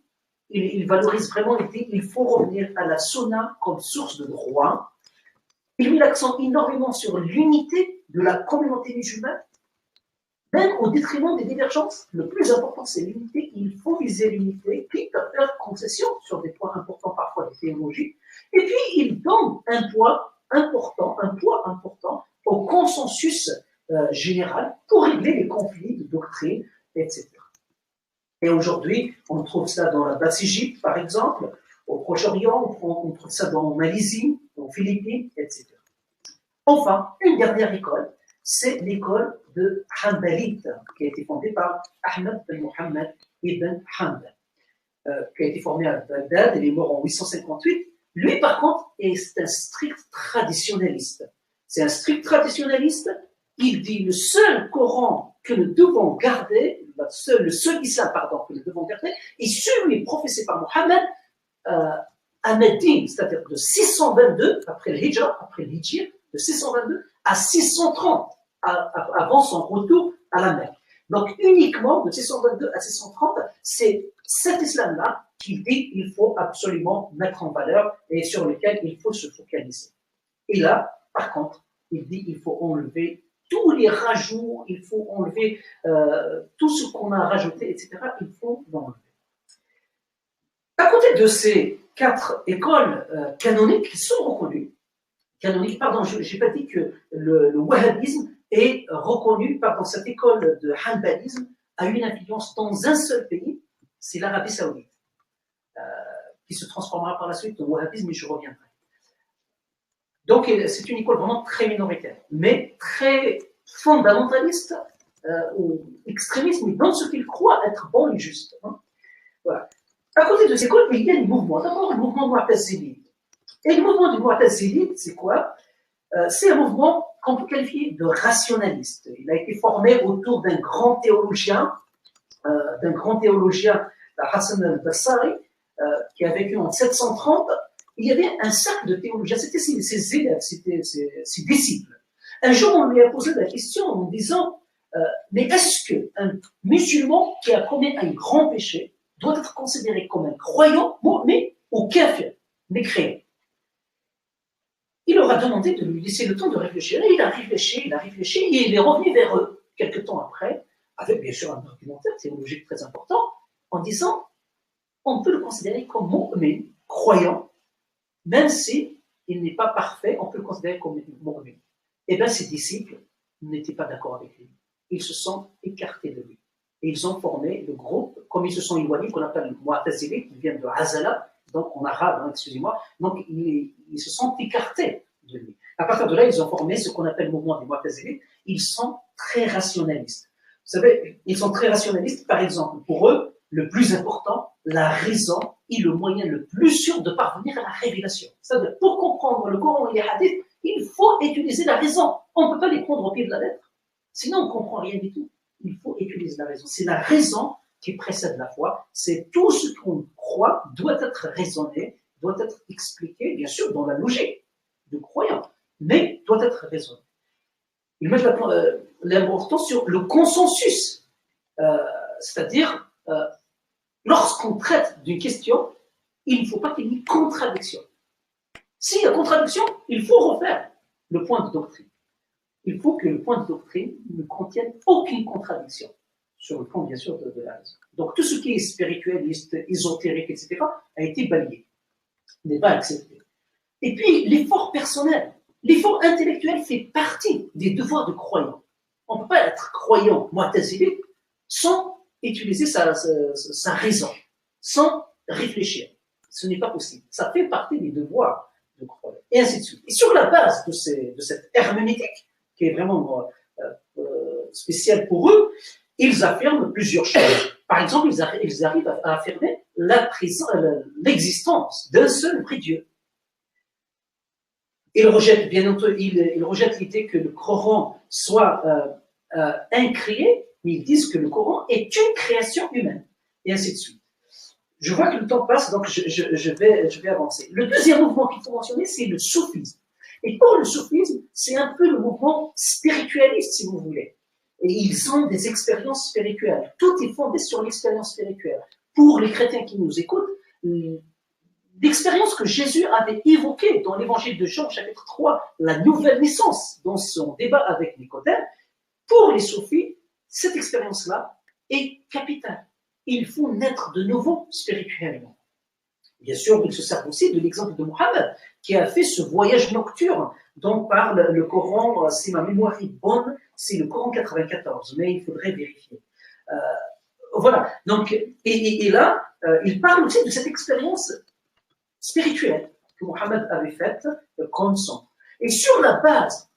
il valorise vraiment, il dit, il faut revenir à la sunna comme source de droit. Il met l'accent énormément sur l'unité de la communauté musulmane, même au détriment des divergences. Le plus important, c'est l'unité. Il faut viser l'unité, quitte à faire concession sur des points importants, parfois des théologies. Et puis, il donne un poids important au consensus général pour régler les conflits de doctrine, etc. Et aujourd'hui, on trouve ça dans la Basse-Égypte, par exemple, au Proche-Orient, on trouve ça en Malaisie, aux Philippines, etc. Enfin, une dernière école, c'est l'école de Hanbalite, qui a été fondée par Ahmed bin Mohammed ibn Hanbal, qui a été formé à Bagdad, il est mort en 858. Lui, par contre, est un strict traditionnaliste. C'est un strict traditionnaliste. Il dit le seul Coran que nous devons garder, le seul islam, que nous devons garder, est celui professé par Mohammed à Médine, c'est-à-dire de 622, après le Hijra, après l'Hijr, de 622 à 630, avant son retour à la Mecque. Donc uniquement de 622 à 630, c'est cet islam-là qu'il dit qu'il faut absolument mettre en valeur et sur lequel il faut se focaliser. Et là, par contre, il dit qu'il faut enlever tous les rajouts, il faut enlever tout ce qu'on a rajouté, etc. Il faut l'enlever. À côté de ces 4 écoles canoniques qui sont reconnues, je n'ai pas dit que le wahhabisme est reconnu dans cette école de hanbalisme a une influence dans un seul pays, c'est l'Arabie Saoudite, qui se transformera par la suite en wahhabisme, et je reviendrai. Donc c'est une école vraiment très minoritaire, mais très fondamentaliste ou extrémiste, mais dans ce qu'il croit être bon et juste. Hein. Voilà. À côté de ces écoles, il y a des mouvements. D'abord, le mouvement Mu'tazili. Et le mouvement du Mu'tazili, c'est quoi? C'est un mouvement qu'on peut qualifier de rationaliste. Il a été formé autour d'un grand théologien, Hassan al-Bassari, qui a vécu en 730. Il y avait un cercle de théologiens, c'était ses élèves, c'était ses disciples. Un jour, on lui a posé la question en disant mais est-ce qu'un musulman qui a commis un grand péché doit être considéré comme un croyant, mais ou kafir, mécréant? Il leur a demandé de lui laisser le temps de réfléchir. Et il a réfléchi, et il est revenu vers eux, quelques temps après, avec bien sûr un argumentaire théologique très important, en disant on peut le considérer comme mu'min, croyant, même si il n'est pas parfait, on peut le considérer comme mu'min. Eh bien, ses disciples n'étaient pas d'accord avec lui. Ils se sont écartés de lui. Et ils ont formé le groupe, comme ils se sont éloignés, qu'on appelle Mu'tazili, qui vient de Azala, donc en arabe, excusez-moi, donc ils se sont écartés de lui. À partir de là, ils ont formé ce qu'on appelle le mouvement des Mu'tazili. ils sont très rationalistes. Vous savez, ils sont très rationalistes, par exemple, pour eux, le plus important, la raison est le moyen le plus sûr de parvenir à la révélation. C'est-à-dire, pour comprendre le Coran et les hadiths, il faut utiliser la raison. On ne peut pas les prendre au pied de la lettre. Sinon, on ne comprend rien du tout. Il faut utiliser la raison. C'est la raison qui précède la foi. C'est tout ce qu'on croit doit être raisonné, doit être expliqué, bien sûr, dans la logique du croyant, mais doit être raisonné. Ils mettent l'importance sur le consensus. C'est-à-dire, lorsqu'on traite d'une question, il ne faut pas qu'il y ait contradiction. S'il y a contradiction, il faut refaire le point de doctrine. Il faut que le point de doctrine ne contienne aucune contradiction, sur le plan, bien sûr, de la raison. Donc, tout ce qui est spiritualiste, ésotérique, etc., a été balayé, n'est pas accepté. Et puis, l'effort personnel, l'effort intellectuel fait partie des devoirs de croyant. On ne peut pas être croyant, mu'tazili, sans utiliser sa raison, sans réfléchir. Ce n'est pas possible. Ça fait partie des devoirs de croyant. Et ainsi de suite. Et sur la base de cette herméneutique, qui est vraiment spéciale pour eux, ils affirment plusieurs choses. Par exemple, ils arrivent à affirmer l'existence d'un seul vrai Dieu. Ils rejettent, bien entendu, ils rejettent l'idée que le Coran soit incréé, mais ils disent que le Coran est une création humaine, et ainsi de suite. Je vois que le temps passe, donc je vais avancer. Le deuxième mouvement qu'il faut mentionner, c'est le soufisme. Et pour le soufisme, c'est un peu le mouvement spiritualiste, si vous voulez. Et ils ont des expériences spirituelles. Tout est fondé sur l'expérience spirituelle. Pour les chrétiens qui nous écoutent, l'expérience que Jésus avait évoquée dans l'évangile de Jean, chapitre 3, la nouvelle naissance, dans son débat avec Nicodème, pour les soufis, cette expérience-là est capitale. Il faut naître de nouveau spirituellement. Bien sûr, ils se servent aussi de l'exemple de Mohammed, qui a fait ce voyage nocturne dont parle le Coran, si ma mémoire est bonne, c'est le Coran 94, mais il faudrait vérifier. Voilà, donc, et là, il parle aussi de cette expérience spirituelle que Mohammed avait faite comme son. Et sur la base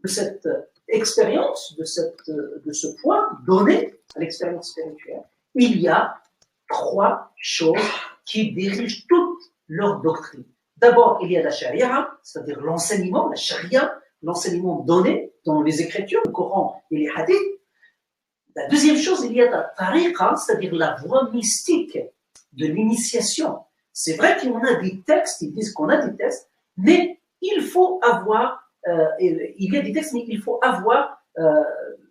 de cette expérience, de ce poids donné à l'expérience spirituelle, il y a 3 choses qui dirigent toute leur doctrine. D'abord, il y a la charia, c'est-à-dire l'enseignement, la charia, l'enseignement donné dans les Écritures, le Coran et les hadiths. La deuxième chose, il y a la tariqa, c'est-à-dire la voie mystique de l'initiation. C'est vrai qu'on a des textes, ils disent qu'on a des textes, mais il faut avoir, il y a des textes, mais il faut avoir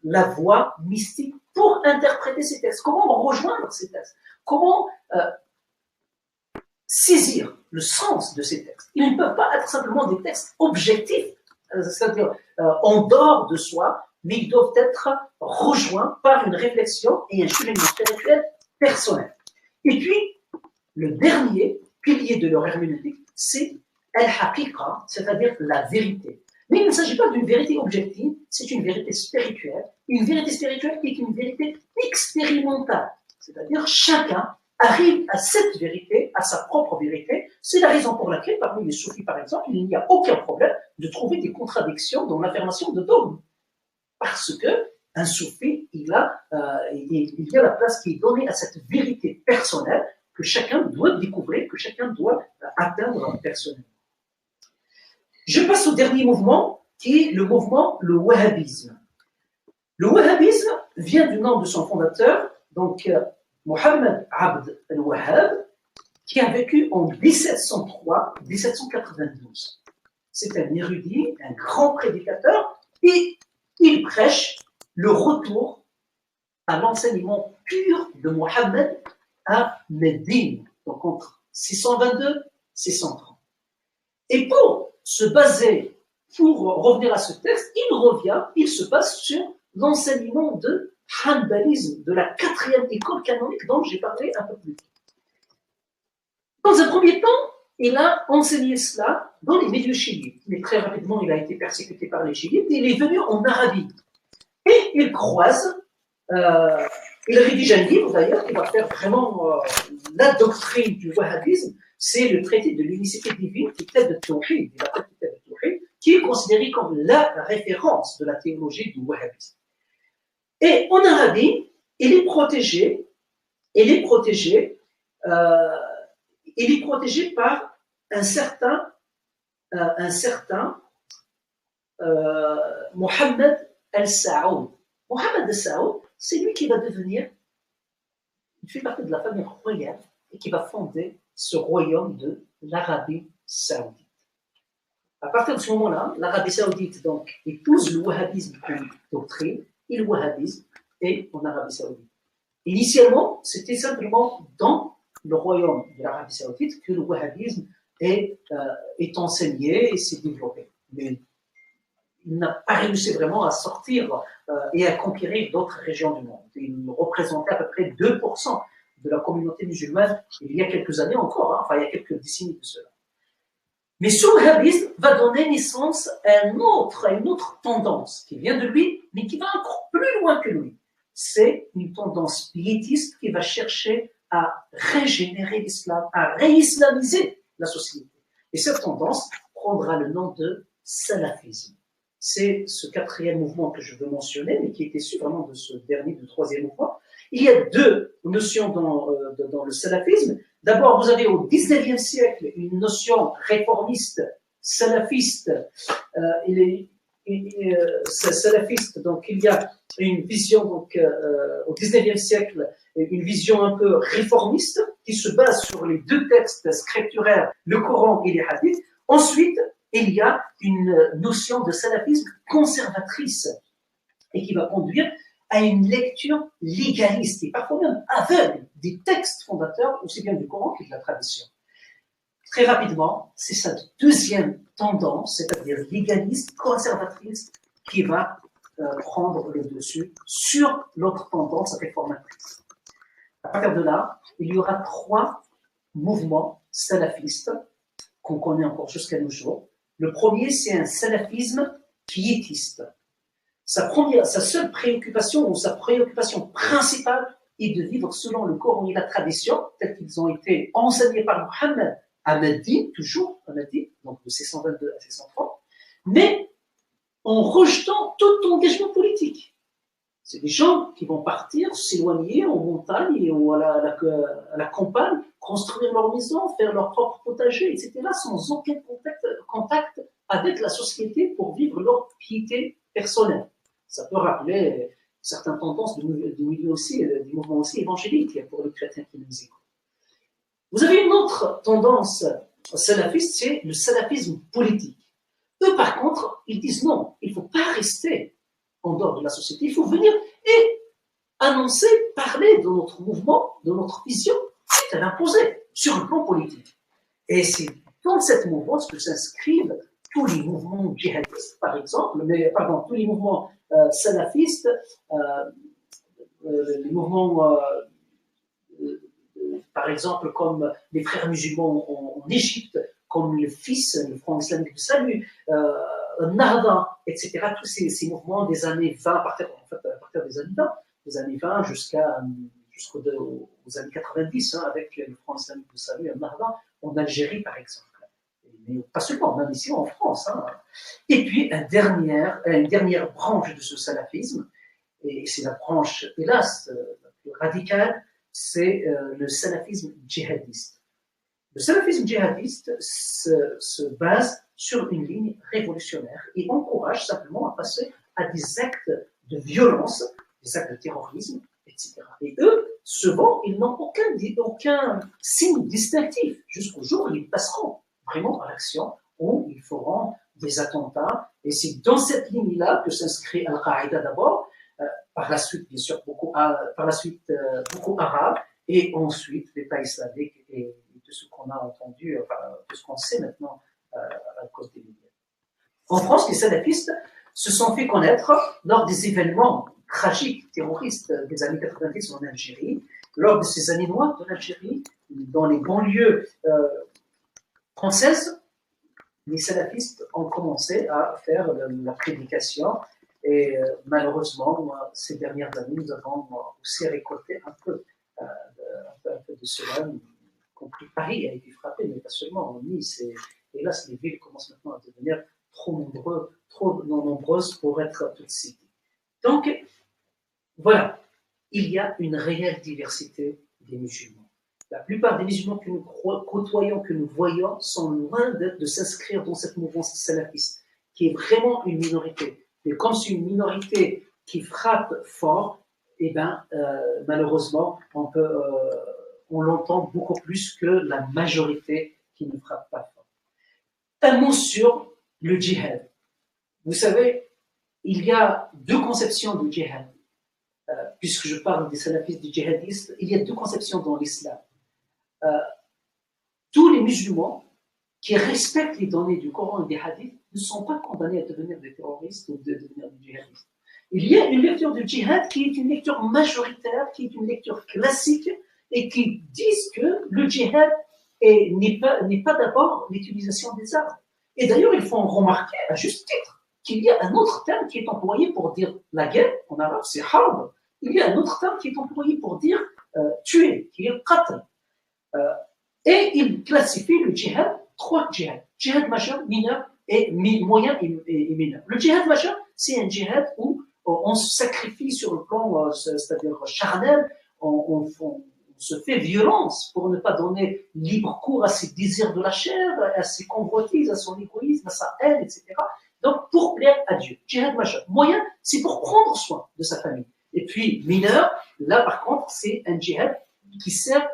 la voie mystique pour interpréter ces textes. Comment rejoindre ces textes? Comment saisir le sens de ces textes? Ils ne peuvent pas être simplement des textes objectifs, c'est-à-dire en dehors de soi, mais ils doivent être rejoints par une réflexion et un cheminement spirituel personnel. Et puis, le dernier pilier de leur herméneutique, c'est al-haqiqa, c'est-à-dire la vérité. Mais il ne s'agit pas d'une vérité objective, c'est une vérité spirituelle qui est une vérité expérimentale. C'est-à-dire chacun arrive à cette vérité, à sa propre vérité. C'est la raison pour laquelle, parmi les soufis par exemple, il n'y a aucun problème de trouver des contradictions dans l'affirmation de dogmes. Parce que un soufi, il y a la place qui est donnée à cette vérité personnelle que chacun doit découvrir, que chacun doit atteindre personnellement. Je passe au dernier mouvement, qui est le mouvement, le wahhabisme. Le wahhabisme vient du nom de son fondateur, donc Mohammed Abd al-Wahhab, qui a vécu en 1703-1792. C'est un érudit, un grand prédicateur, et il prêche le retour à l'enseignement pur de Mohammed à Médine, donc entre 622 et 630. Et pour se baser, pour revenir à ce texte, il se base sur l'enseignement de Hanbalisme, de la 4e école canonique dont j'ai parlé un peu plus tôt. Dans un premier temps, il a enseigné cela dans les milieux chiites, mais très rapidement il a été persécuté par les chiites et il est venu en Arabie. Et il croise, il rédige un livre d'ailleurs qui va faire vraiment la doctrine du wahhabisme, c'est le traité de l'unicité divine, qui est de Tawhid, il appelle Kitab al-Tawhid, qui est considéré comme la référence de la théologie du wahhabisme. Et en Arabie, il est protégé, par un certain Mohammed al-Saoud. Mohammed al-Saoud, c'est lui qui va devenir, il fait partie de la famille royale et qui va fonder ce royaume de l'Arabie saoudite. À partir de ce moment-là, l'Arabie saoudite donc épouse le wahhabisme comme doctrine et le wahhabisme est en Arabie saoudite. Initialement, c'était simplement dans le royaume de l'Arabie saoudite que le wahhabisme est enseigné et s'est développé. Mais il n'a pas réussi vraiment à sortir et à conquérir d'autres régions du monde. Il représentait à peu près 2% de la communauté musulmane il y a quelques années encore, enfin il y a quelques décennies de cela. Mais ce wahhabisme va donner naissance à une autre tendance qui vient de lui, mais qui va encore plus loin que lui. C'est une tendance piétiste qui va chercher à régénérer l'islam, à réislamiser la société. Et cette tendance prendra le nom de salafisme. C'est ce quatrième mouvement que je veux mentionner, mais qui est issu vraiment de ce dernier, du troisième mouvement. Il y a deux notions dans le salafisme. D'abord, vous avez au XIXe siècle une notion réformiste, salafiste. Salafiste, donc il y a une vision donc, au XIXe siècle, une vision un peu réformiste qui se base sur les deux textes scripturaires, le Coran et les hadiths. Ensuite, il y a une notion de salafisme conservatrice et qui va conduire à une lecture légaliste et parfois même aveugle des textes fondateurs, aussi bien du Coran que de la tradition. Très rapidement, c'est sa deuxième tendance, c'est-à-dire légaliste, conservatrice, qui va prendre le dessus sur l'autre tendance réformatrice. À partir de là, il y aura trois mouvements salafistes qu'on connaît encore jusqu'à nos jours. Le premier, c'est un salafisme piétiste. Sa seule préoccupation, ou sa préoccupation principale, est de vivre selon le Coran et la tradition, tels qu'ils ont été enseignés par Mohammed à Médine, toujours à Médine, donc de 622 à 630, mais en rejetant tout engagement politique. C'est des gens qui vont partir, s'éloigner en montagne ou à la campagne, construire leur maison, faire leur propre potager, etc., sans aucun contact avec la société pour vivre leur piété personnelle. Ça peut rappeler certaines tendances du mouvement aussi évangélique pour les chrétiens qui nous écoutent. Vous avez une autre tendance salafiste, c'est le salafisme politique. Eux, par contre, ils disent non, il ne faut pas rester en dehors de la société, il faut venir et annoncer, parler de notre mouvement, de notre vision, et l'imposer sur le plan politique. Et c'est dans cette mouvance que s'inscrivent tous les mouvements djihadistes, par exemple, tous les mouvements salafistes, les mouvements, par exemple, comme les frères musulmans en Égypte, comme le Front islamique du salut, Nahda, etc., tous ces mouvements des années 20, à partir des années 20 jusqu'aux années 90, avec le Front islamique du salut, Nahda, en Algérie, par exemple. Mais pas seulement, même ici en France. Et puis, une dernière branche de ce salafisme, et c'est la branche, hélas, la plus radicale, c'est le salafisme djihadiste. Le salafisme djihadiste se base sur une ligne révolutionnaire et encourage simplement à passer à des actes de violence, des actes de terrorisme, etc. Et eux, souvent, ils n'ont aucun signe distinctif jusqu'au jour où ils passeront vraiment à l'action, où ils feront des attentats. Et c'est dans cette ligne-là que s'inscrit Al-Qaïda d'abord, par la suite, bien sûr, beaucoup arabes, et ensuite l'État islamique et de ce qu'on a entendu, de ce qu'on sait maintenant à cause des médias. En France, les salafistes se sont fait connaître lors des événements tragiques, terroristes des années 90 en Algérie, lors de ces années noires de l'Algérie, dans les banlieues françaises, les salafistes ont commencé à faire la prédication et malheureusement, ces dernières années, nous avons aussi récolté un peu de cela, y compris Paris a été frappé, mais pas seulement, Nice, et hélas, les villes commencent maintenant à devenir trop nombreuses pour être toutes citées. Donc, voilà, il y a une réelle diversité des musulmans. La plupart des musulmans que nous côtoyons, que nous voyons, sont loin de s'inscrire dans cette mouvance salafiste, qui est vraiment une minorité. Mais comme c'est une minorité qui frappe fort, malheureusement, on l'entend beaucoup plus que la majorité qui ne frappe pas fort. Un mot sur le djihad. Vous savez, il y a deux conceptions du djihad. Puisque je parle des salafistes, des djihadistes, il y a deux conceptions dans l'islam. Tous les musulmans qui respectent les données du Coran et des hadiths ne sont pas condamnés à devenir des terroristes ou de devenir des djihadistes. Il y a une lecture du djihad qui est une lecture majoritaire, qui est une lecture classique et qui disent que le djihad n'est pas d'abord l'utilisation des armes. Et d'ailleurs, ils font remarquer, à juste titre, qu'il y a un autre terme qui est employé pour dire la guerre, en arabe c'est harb. Il y a un autre terme qui est employé pour dire tuer, qui est qatl. Et il classifie le djihad, trois djihad. Djihad majeur, mineur et moyen et mineur. Le djihad majeur, c'est un djihad où on se sacrifie sur le plan, c'est-à-dire charnel, on se fait violence pour ne pas donner libre cours à ses désirs de la chair, à ses convoitises, à son égoïsme, à sa haine, etc. Donc, pour plaire à Dieu. Djihad majeur. Moyen, c'est pour prendre soin de sa famille. Et puis, mineur, là, par contre, c'est un djihad qui sert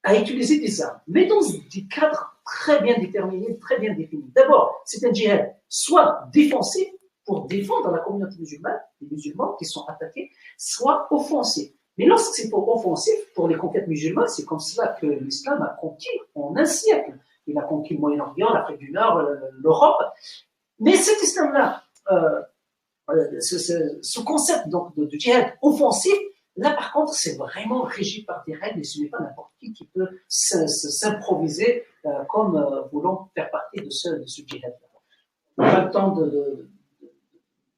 à utiliser des armes, mais dans des cadres très bien déterminés, très bien définis. D'abord, c'est un djihad soit défensif, pour défendre la communauté musulmane, les musulmans qui sont attaqués, soit offensif. Mais lorsque c'est pour offensif, pour les conquêtes musulmanes, c'est comme cela que l'islam a conquis en un siècle. Il a conquis le Moyen-Orient, l'Afrique du Nord, l'Europe. Mais cet islam-là, ce concept donc de djihad offensif, là par contre, c'est vraiment régi par des règles et ce n'est pas n'importe qui peut s'improviser comme voulant faire partie de ce djihad-là. On n'a pas le temps de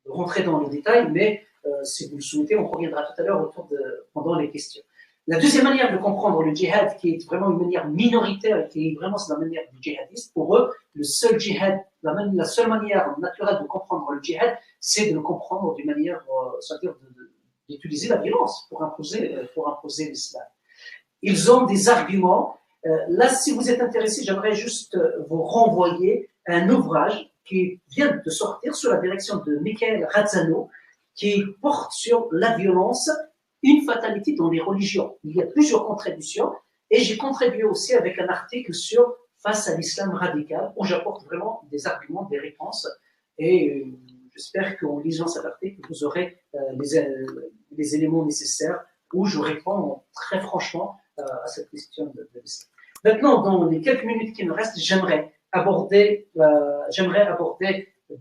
rentrer dans le détail, mais si vous le souhaitez, on reviendra tout à l'heure pendant les questions. La deuxième manière de comprendre le djihad, qui est vraiment une manière minoritaire et qui est vraiment la manière du djihadiste, pour eux, le seul djihad, la seule manière naturelle de comprendre le djihad, c'est de le comprendre d'une manière, c'est-à-dire d'utiliser la violence pour imposer l'islam. Ils ont des arguments. Là, si vous êtes intéressé, j'aimerais juste vous renvoyer à un ouvrage qui vient de sortir sous la direction de Michael Razzano, qui porte sur la violence, une fatalité dans les religions. Il y a plusieurs contributions, et j'ai contribué aussi avec un article sur Face à l'islam radical, où j'apporte vraiment des arguments, des réponses, et j'espère qu'en lisant cet article, vous aurez les éléments nécessaires où je réponds très franchement à cette question de l'islam. Maintenant, dans les quelques minutes qui me restent, j'aimerais aborder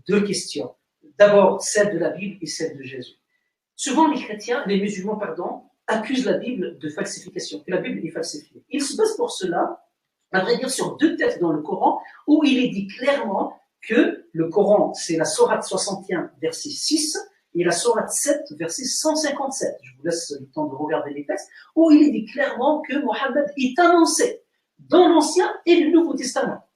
deux questions. D'abord, celle de la Bible et celle de Jésus. Souvent, les musulmans, accusent la Bible de falsification, que la Bible est falsifiée. Ils se basent pour cela, à vrai dire, sur deux textes dans le Coran où il est dit clairement que le Coran, c'est la sourate 61, verset 6, et la sourate 7, verset 157. Je vous laisse le temps de regarder les textes, où il est dit clairement que Mohammed est annoncé dans l'Ancien et le Nouveau Testament.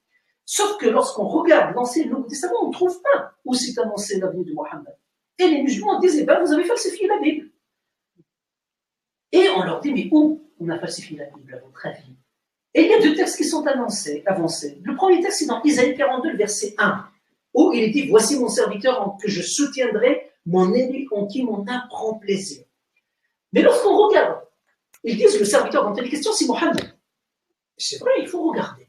Sauf que lorsqu'on regarde l'Ancien et le Nouveau Testament, on ne trouve pas où c'est annoncé la venue de Mohammed. Et les musulmans disent, vous avez falsifié la Bible. Et on leur dit, mais où on a falsifié la Bible, à votre avis? Et il y a deux textes qui sont avancés. Le premier texte, c'est dans Isaïe 42, verset 1, où il est dit, voici mon serviteur en que je soutiendrai, mon élu en qui mon âme prend plaisir. Mais lorsqu'on regarde, ils disent, le serviteur dont il est question, c'est Mohammed. C'est vrai, il faut regarder.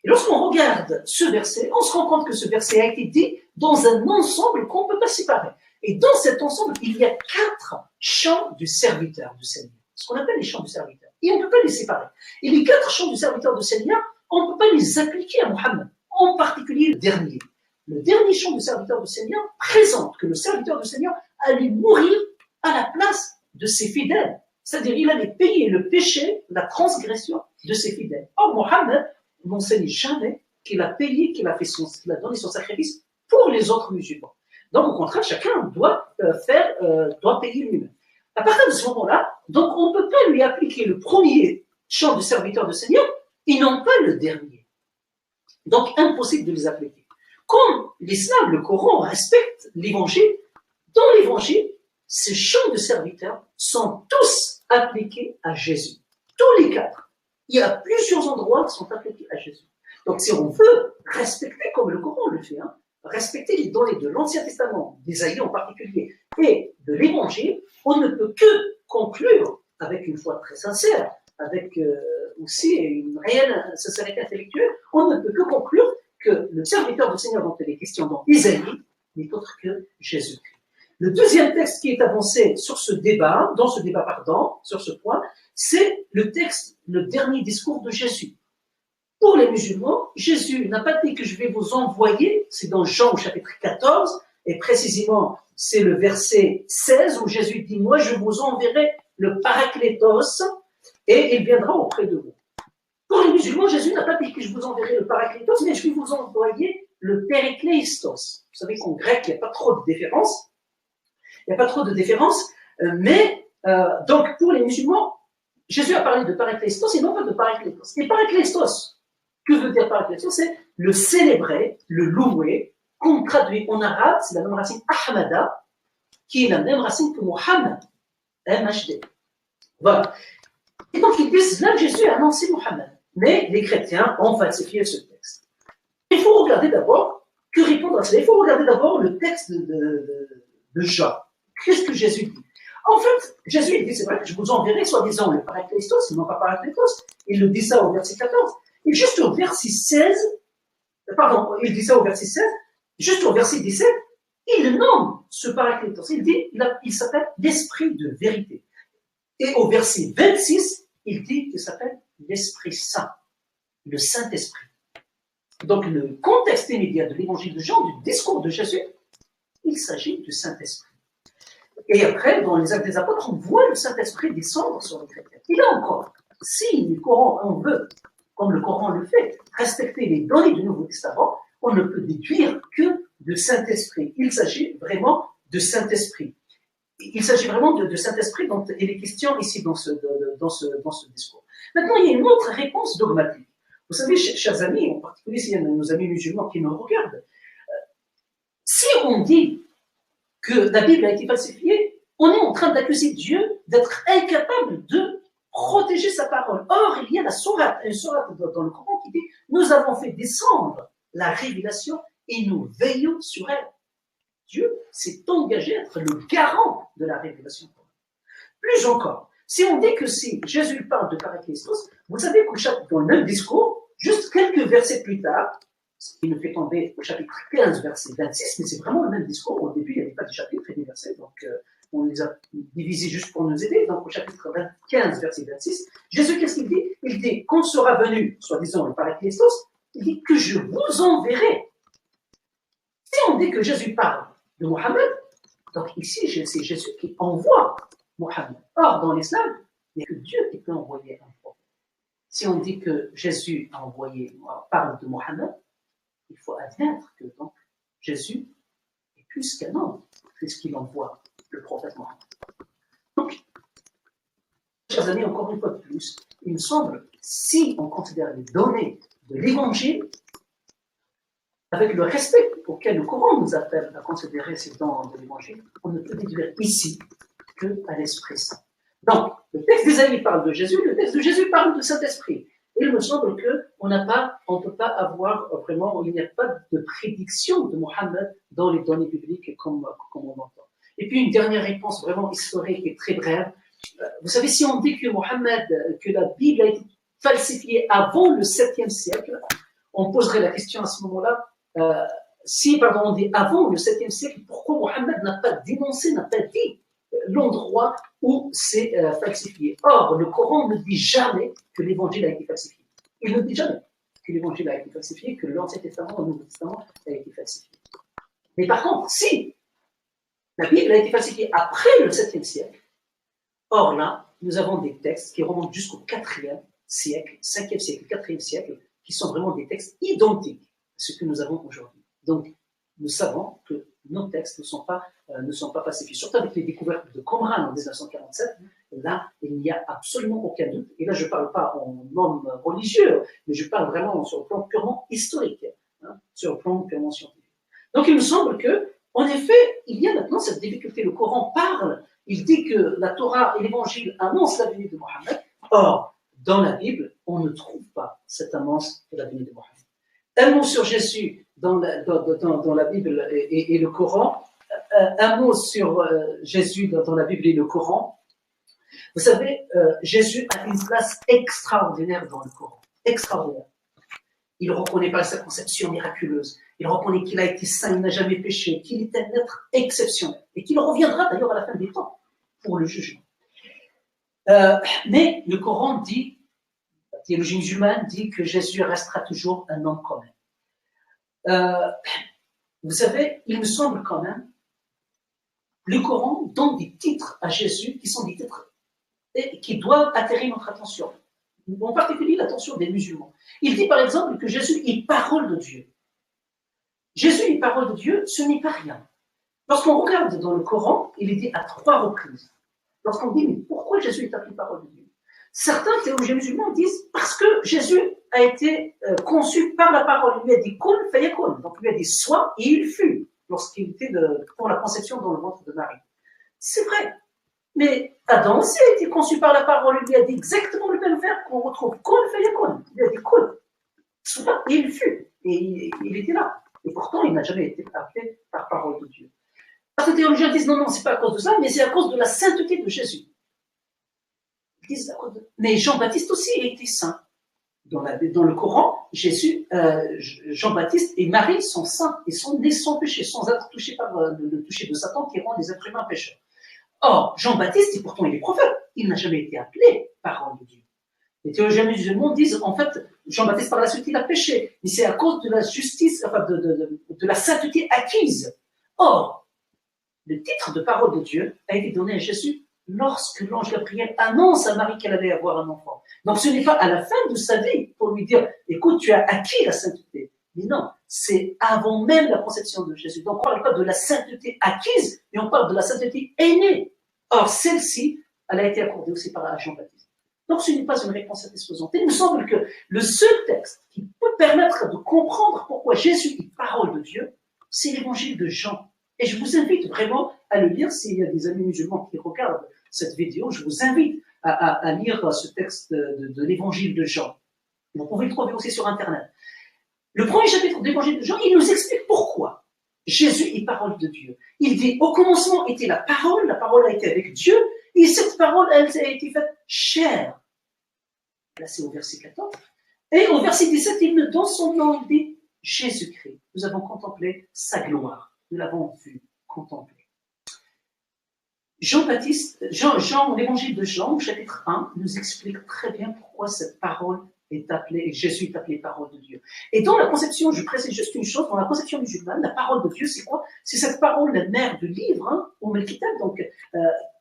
Et lorsqu'on regarde ce verset, on se rend compte que ce verset a été dit dans un ensemble qu'on ne peut pas séparer. Et dans cet ensemble, il y a 4 chants du serviteur du Seigneur. Ce qu'on appelle les chants du serviteur. Et on ne peut pas les séparer. Et les 4 chants du serviteur du Seigneur, on ne peut pas les appliquer à Mohammed. En particulier le dernier. Le dernier chant du serviteur du Seigneur présente que le serviteur du Seigneur allait mourir à la place de ses fidèles. C'est-à-dire, il allait payer le péché, la transgression de ses fidèles. Or, Mohammed n'enseigne jamais qu'il a payé, qu'il a donné son sacrifice pour les autres musulmans. Donc, au contraire, chacun doit payer lui-même. À partir de ce moment-là, donc, on ne peut pas lui appliquer le premier chant du serviteur du Seigneur et non pas le dernier. Donc, impossible de les appliquer. comme l'islam, le Coran respecte l'évangile, dans l'évangile, ces champs de serviteurs sont tous appliqués à Jésus. Tous les quatre. Il y a plusieurs endroits qui sont appliqués à Jésus. Donc, si on veut respecter, comme le Coran le fait, respecter les données de l'Ancien Testament, d'Ésaïe en particulier, et de l'Évangile, on ne peut que conclure, avec une foi très sincère, avec aussi une réelle sincérité intellectuelle, on ne peut que conclure que le serviteur du Seigneur dont il est question dans Ésaïe n'est autre que Jésus-Christ. Le deuxième texte qui est avancé sur ce débat, sur ce point, c'est le texte, le dernier discours de Jésus. Pour les musulmans, Jésus n'a pas dit que je vais vous envoyer, c'est dans Jean au chapitre 14, et précisément c'est le verset 16 où Jésus dit, moi je vous enverrai le Paraklétos et il viendra auprès de vous. Pour les musulmans, Jésus n'a pas dit que je vous enverrai le Paraklétos, mais je vais vous envoyer le Périkleistos. Vous savez qu'en grec, il n'y a pas trop de différence. Mais donc pour les musulmans, Jésus a parlé de Parakleistos et non pas de Paraklétos. Et Parakleistos, que veut dire Parakleistos? C'est le célébrer, le louer, qu'on traduit en arabe, c'est la même racine Ahmada, qui est la même racine que Mohammed, MHD. Voilà. Et donc ils disent, là Jésus a annoncé Mohammed. Mais les chrétiens ont falsifié ce texte. Il faut regarder d'abord, que répondre à cela? Il faut regarder d'abord le texte de Jean. Qu'est-ce que Jésus dit? En fait, Jésus il dit, c'est vrai que je vous enverrai soi-disant le Parakletos, non pas Parakletos. Il le dit ça au verset 14. Et juste au verset 16, il dit ça au verset 16, juste au verset 17, il nomme ce Parakletos. Il dit, il s'appelle l'Esprit de vérité. Et au verset 26, il dit qu'il s'appelle l'Esprit Saint, le Saint-Esprit. Donc le contexte immédiat de l'évangile de Jean, du discours de Jésus, il s'agit du Saint-Esprit. Et après, dans les Actes des Apôtres, on voit le Saint-Esprit descendre sur les chrétiens. Et là encore, si le Coran, on veut, comme le Coran le fait, respecter les données du Nouveau Testament, on ne peut déduire que de Saint-Esprit. Il s'agit vraiment de Saint-Esprit. Il s'agit vraiment de Saint-Esprit dont il est question ici dans ce discours. Maintenant, il y a une autre réponse dogmatique. Vous savez, chers amis, en particulier s'il y a nos amis musulmans qui nous regardent, si on dit que la Bible a été falsifiée, on est en train d'accuser Dieu d'être incapable de protéger sa parole. Or, il y a une sourate dans le Coran qui dit « Nous avons fait descendre la révélation et nous veillons sur elle ». Dieu s'est engagé à être le garant de la révélation. Plus encore, si on dit que si Jésus parle de Parakletos, vous savez que dans le même discours, juste quelques versets plus tard, ce qui nous fait tomber au chapitre 15, verset 26, mais c'est vraiment le même discours. Au début, il n'y avait pas de chapitre et des versets, donc on les a divisés juste pour nous aider. Donc au chapitre 15, verset 26, Jésus, qu'est-ce qu'il dit? Il dit, quand sera venu, soi-disant, le Parakletos, il dit que je vous enverrai. Si on dit que Jésus parle de Mohammed, donc ici, c'est Jésus qui envoie Mohammed. Or, dans l'islam, il n'y a que Dieu qui peut envoyer un prophète. Si on dit que Jésus parle de Mohammed, il faut admettre que donc Jésus est plus qu'un homme, puisqu'il envoie le prophète Mohammed. Donc, chers amis, encore une fois de plus, il me semble, si on considère les données de l'Évangile, avec le respect auquel le Coran nous appelle à considérer ces données de l'Évangile, on ne peut déduire ici qu'à l'Esprit Saint. Donc, le texte d'Ésaïe parle de Jésus, le texte de Jésus parle de Saint-Esprit. Il me semble qu'on ne peut pas avoir vraiment, il n'y a pas de prédiction de Mohammed dans les données bibliques comme on entend. Et puis une dernière réponse vraiment historique et très brève. Vous savez, si on dit que que la Bible a été falsifiée avant le 7e siècle, on poserait la question à ce moment-là, on dit avant le 7e siècle, pourquoi Mohammed n'a pas dénoncé, n'a pas dit l'endroit où c'est falsifié. Or, le Coran ne dit jamais que l'évangile a été falsifié. Il ne dit jamais que l'évangile a été falsifié, que l'Ancien Testament, le Nouveau Testament a été falsifié. Mais par contre, si la Bible a été falsifiée après le 7e siècle, or là, nous avons des textes qui remontent jusqu'au 4e siècle, 5e siècle, 4e siècle, qui sont vraiment des textes identiques à ce que nous avons aujourd'hui. Donc, nous savons que nos textes ne sont pas falsifiés. Surtout avec les découvertes de Qumran en 1947, là, il n'y a absolument aucun doute. Et là, je ne parle pas en homme religieux, mais je parle vraiment sur le plan purement historique, sur le plan purement scientifique. Donc il me semble que, en effet, il y a maintenant cette difficulté. Le Coran parle, il dit que la Torah et l'Évangile annoncent la venue de Mohammed. Or, dans la Bible, on ne trouve pas cette annonce de la venue de Mohammed. Un mot sur Jésus dans la Bible et le Coran, un mot sur Jésus dans la Bible et le Coran. Vous savez, Jésus a une place extraordinaire dans le Coran. Extraordinaire. Il ne reconnaît pas sa conception miraculeuse. Il reconnaît qu'il a été saint, il n'a jamais péché, qu'il est un être exceptionnel et qu'il reviendra d'ailleurs à la fin des temps pour le jugement. Mais le Coran dit, la théologie musulmane dit que Jésus restera toujours un homme quand même. Vous savez, il me semble quand même, le Coran donne des titres à Jésus qui sont des titres qui doivent attirer notre attention. En particulier l'attention des musulmans. Il dit par exemple que Jésus est parole de Dieu. Jésus est parole de Dieu, ce n'est pas rien. Lorsqu'on regarde dans le Coran, il est dit à 3 reprises. Lorsqu'on dit, mais pourquoi Jésus est appelé parole de Dieu? Certains théologiens musulmans disent, parce que Jésus a été conçu par la parole. Il lui a dit, kun fayakun. Donc il lui a dit, sois, et il fut, lorsqu'il était pour la conception dans le ventre de Marie. C'est vrai. Mais Adam aussi a été conçu par la parole. Il lui a dit exactement le même verbe qu'on retrouve. Kun fayakun. Il lui a dit, kun. Sois, et il fut. Et il était là. Et pourtant, il n'a jamais été appelé par parole de Dieu. Certains théologiens disent non, c'est pas à cause de ça, mais c'est à cause de la sainteté de Jésus. Ils disent à cause de... Mais Jean-Baptiste aussi a été saint. Dans le Coran, Jean-Baptiste et Marie sont saints et sont nés sans péché, sans être touchés par le toucher de Satan qui rend les êtres humains pécheurs. Or, Jean-Baptiste, et pourtant il est prophète, il n'a jamais été appelé parole de Dieu. Les théologiens musulmans disent, en fait, Jean-Baptiste par la suite il a péché, mais c'est à cause de la justice, enfin de la sainteté acquise. Or, le titre de parole de Dieu a été donné à Jésus lorsque l'ange Gabriel annonce à Marie qu'elle allait avoir un enfant. Donc ce n'est pas à la fin de sa vie pour lui dire, écoute, tu as acquis la sainteté. Mais non, c'est avant même la conception de Jésus. Donc on ne parle pas de la sainteté acquise, mais on parle de la sainteté aînée. Or, celle-ci, elle a été accordée aussi par Jean-Baptiste. Donc ce n'est pas une réponse satisfaisante. Et il me semble que le seul texte qui peut permettre de comprendre pourquoi Jésus est parole de Dieu, c'est l'évangile de Jean. Et je vous invite vraiment à le lire. S'il y a des amis musulmans qui regardent cette vidéo, je vous invite à lire ce texte de l'évangile de Jean. Vous pouvez le trouver aussi sur Internet. Le premier chapitre de l'évangile de Jean, il nous explique pourquoi Jésus est parole de Dieu. Il dit, au commencement était la parole a été avec Dieu, et cette parole, elle a été faite chair. Là, c'est au verset 14. Et au verset 17, il nous donne son nom, il dit, Jésus-Christ. Nous avons contemplé sa gloire. Nous l'avons vu, contemplé. L'évangile de Jean, chapitre 1, nous explique très bien pourquoi cette parole est appelée, Jésus est appelé parole de Dieu. Et dans la conception, je précise juste une chose, dans la conception musulmane, la parole de Dieu, c'est quoi? C'est cette parole, la mère du livre, au Kitab, donc,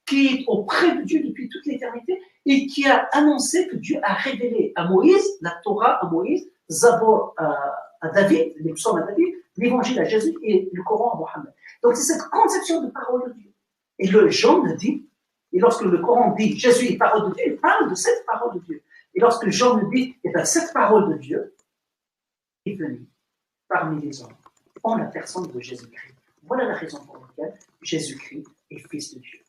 qui est auprès de Dieu depuis toute l'éternité, et qui a annoncé que Dieu a révélé à Moïse, la Torah à Moïse, Zabor à David, les psaumes à David, l'évangile à Jésus et le Coran à Mohammed. Donc c'est cette conception de parole de Dieu. Et le Jean le dit, et lorsque le Coran dit Jésus est parole de Dieu, il parle de cette parole de Dieu. Et lorsque Jean le dit, eh bien cette parole de Dieu est venue parmi les hommes, en la personne de Jésus-Christ. Voilà la raison pour laquelle Jésus-Christ est fils de Dieu.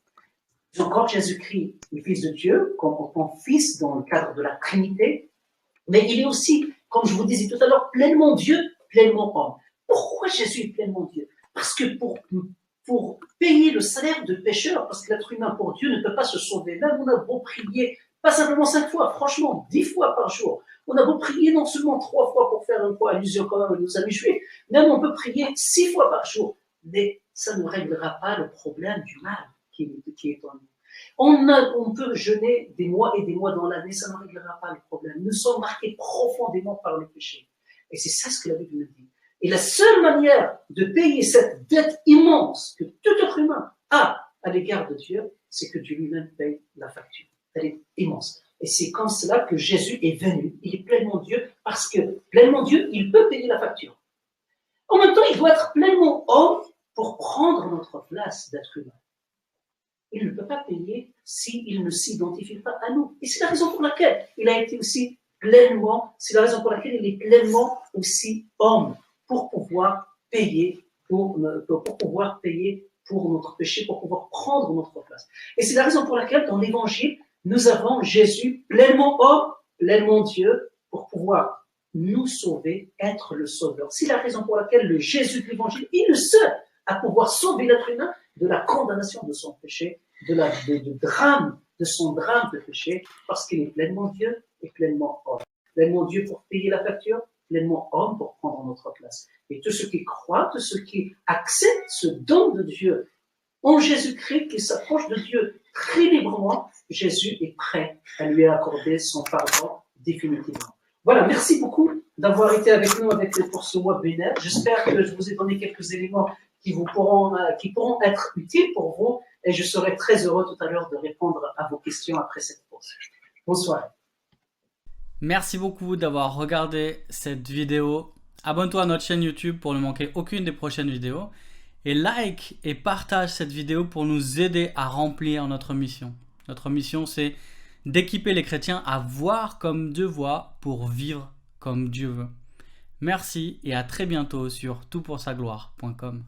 Encore Jésus-Christ est fils de Dieu, comme autant fils dans le cadre de la Trinité, mais il est aussi, comme je vous disais tout à l'heure, pleinement Dieu, pleinement homme. Pourquoi Jésus est pleinement Dieu? Parce que pour payer le salaire de pécheur, parce que l'être humain pour Dieu ne peut pas se sauver, même on a beau prier, pas simplement 5 fois, franchement, 10 fois par jour. On a beau prier non seulement 3 fois pour faire une fois allusion quand même à nos amis juifs, même on peut prier 6 fois par jour, mais ça ne réglera pas le problème du mal qui est en nous. On peut jeûner des mois et des mois dans l'année, ça ne réglera pas le problème. Nous sommes marqués profondément par le péché. Et c'est ça ce que la Bible nous dit. Et la seule manière de payer cette dette immense que tout être humain a à l'égard de Dieu, c'est que Dieu lui-même paye la facture. Elle est immense. Et c'est comme cela que Jésus est venu. Il est pleinement Dieu, parce que pleinement Dieu, il peut payer la facture. En même temps, il doit être pleinement homme pour prendre notre place d'être humain. Il ne peut pas payer s'il ne s'identifie pas à nous. Et c'est la raison pour laquelle il a été aussi pleinement, c'est la raison pour laquelle il est pleinement aussi homme, pour pouvoir payer pour pouvoir payer pour notre péché, pour pouvoir prendre notre place. Et c'est la raison pour laquelle dans l'évangile, nous avons Jésus pleinement homme, pleinement Dieu, pour pouvoir nous sauver, être le sauveur. C'est la raison pour laquelle le Jésus de l'évangile est le seul à pouvoir sauver l'être humain de la condamnation de son péché, de son drame de péché, parce qu'il est pleinement Dieu et pleinement homme. Pleinement Dieu pour payer la facture, pleinement homme pour prendre notre place. Et tous ceux qui croient, tous ceux qui acceptent ce don de Dieu en Jésus-Christ, qui s'approche de Dieu très librement, Jésus est prêt à lui accorder son pardon définitivement. Voilà, merci beaucoup d'avoir été avec nous pour ce webinaire. J'espère que je vous ai donné quelques éléments qui pourront être utiles pour vous, et je serai très heureux tout à l'heure de répondre à vos questions après cette pause. Bonsoir. Merci beaucoup d'avoir regardé cette vidéo. Abonne-toi à notre chaîne YouTube pour ne manquer aucune des prochaines vidéos. Et like et partage cette vidéo pour nous aider à remplir notre mission. Notre mission, c'est d'équiper les chrétiens à voir comme Dieu voit pour vivre comme Dieu veut. Merci et à très bientôt sur toutpoursagloire.com.